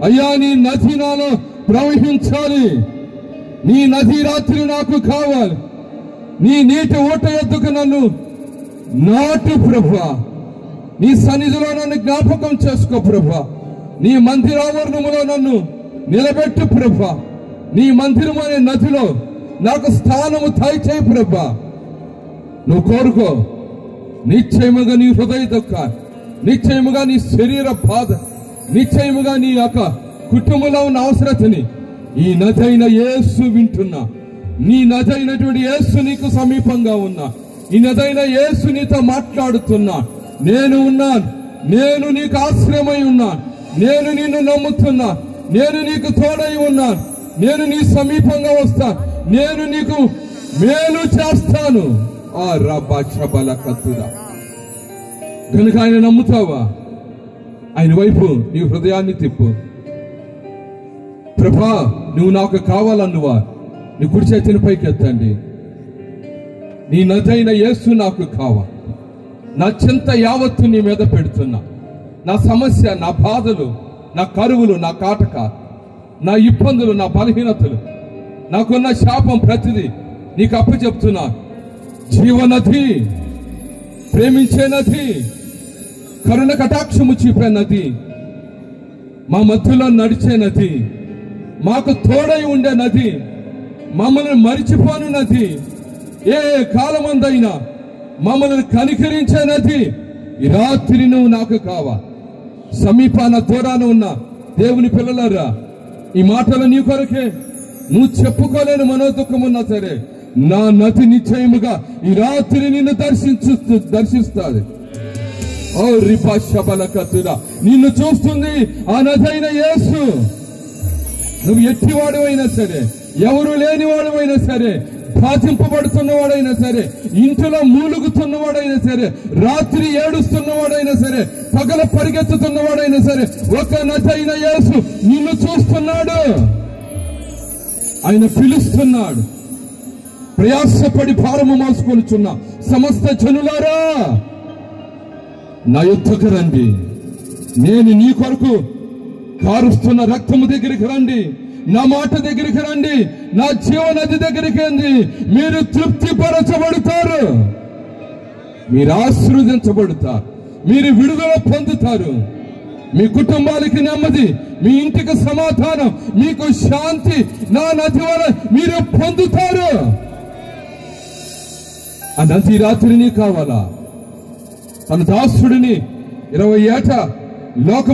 అయ్యా, నీ నది నాలో ప్రవహించాలి, నీ నది రాత్రి నాకు కావాలి, నీ నీటి ఊట ఎద్దుకు నన్ను నాటు ప్రభువా, నీ సన్నిధిలో నన్ను జ్ఞాపకం చేసుకో ప్రభువా, నీ మందిరావరణములో నన్ను నిలబెట్టు ప్రభువా, నీ మందిరం అనే నదిలో నాకు స్థానము దయచేయి ప్రభువా. నువ్వు కోరుకో, నిశ్చయముగా నీ హృదయ దుఃఖాన్ని, నిశ్చయముగా నీ శరీర బాధ, నిశ్చయముగా నీ యొక్క కుటుంబంలో ఉన్న అవసరతని ఈ నదైన యేసు వింటున్నా. నీ నదైనటువంటి యేసు నీకు సమీపంగా ఉన్నా, ఈ నదైన యేసు నీతో మాట్లాడుతున్నా. నేను ఉన్నాను, నేను నీకు ఆశ్రయమై ఉన్నాను, నేను నిన్ను నమ్ముతున్నా, నేను నీకు తోడై ఉన్నాను, నేను నీ సమీపంగా వస్తాను, నేను నీకు మేలు చేస్తాను. ఆ రబ్బా చబల కత్తుదా. కనుక ఆయన నమ్ముతావా? ఆయన వైపు నీ హృదయాన్ని తిప్పు. ప్రభా, నువ్వు నాకు కావాలన్నువా, నీ కుడి చేతిని పైకి ఎత్తండి. నీ నదైన యేసు నాకు కావాలి. నా చింత యావత్తు నీ మీద పెడుతున్నా. నా సమస్య, నా బాధలు, నా కరువులు, నా కాటక, నా ఇబ్బందులు, నా బలహీనతలు, నాకున్న శాపం ప్రతిదీ నీకు అప్పచెప్తున్నా. జీవనది, ప్రేమించే నది, కరుణ కటాక్షము చూపే నది, మా మధ్యలో నడిచే నది, మాకు తోడై ఉండే నది, మమ్మల్ని మరిచిపోని నది, ఏ కాలమందైనా మమ్మల్ని కనికరించే నది, ఈ రాత్రి నువ్వు నాకు కావా. సమీపాన దూరాన ఉన్న దేవుని పిల్లలారా, ఈ మాటలు నీ కొరకే. నువ్వు చెప్పుకోలేని మనోదుఖమున్నా సరే, నా నది నిశ్చయముగా ఈ రాత్రి నిన్ను దర్శిస్తాది. ఓ రిపా శబల కత్తుడా, నిన్ను చూస్తుంది ఆ నదైన యేసు. నువ్వు ఎట్టివాడువైనా సరే, ఎవరు లేనివాడువైనా సరే, బాధింపబడుతున్నవాడైనా సరే, ఇంటిలో మూలుగుతున్నవాడైనా సరే, రాత్రి ఏడుస్తున్నవాడైనా సరే, పగల పరిగెత్తుతున్నవాడైనా సరే, ఒక నదైన యేసు నిన్ను చూస్తున్నాడు. ఆయన పిలుస్తున్నాడు. ప్రయాసపడి భారము మోసుకొనుచున్న సమస్త జనులారా, నా యుద్ధకు రండి. నేను నీ కొరకు కారుస్తున్న రక్తము దగ్గరికి రండి, నా మాట దగ్గరికి రండి, నా జీవనది దగ్గరికి రండి. మీరు తృప్తిపరచబడతారు, మీరు ఆశీర్వదించబడతారు, మీరు విడుదల పొందుతారు. మీ కుటుంబాలకి నెమ్మది, మీ ఇంటికి సమాధానం, మీకు శాంతి నా నది వల్ల మీరు పొందుతారు. ఆ నది రాత్రి నీ కావాలా? తన దాసుడిని 20 ఏట లోక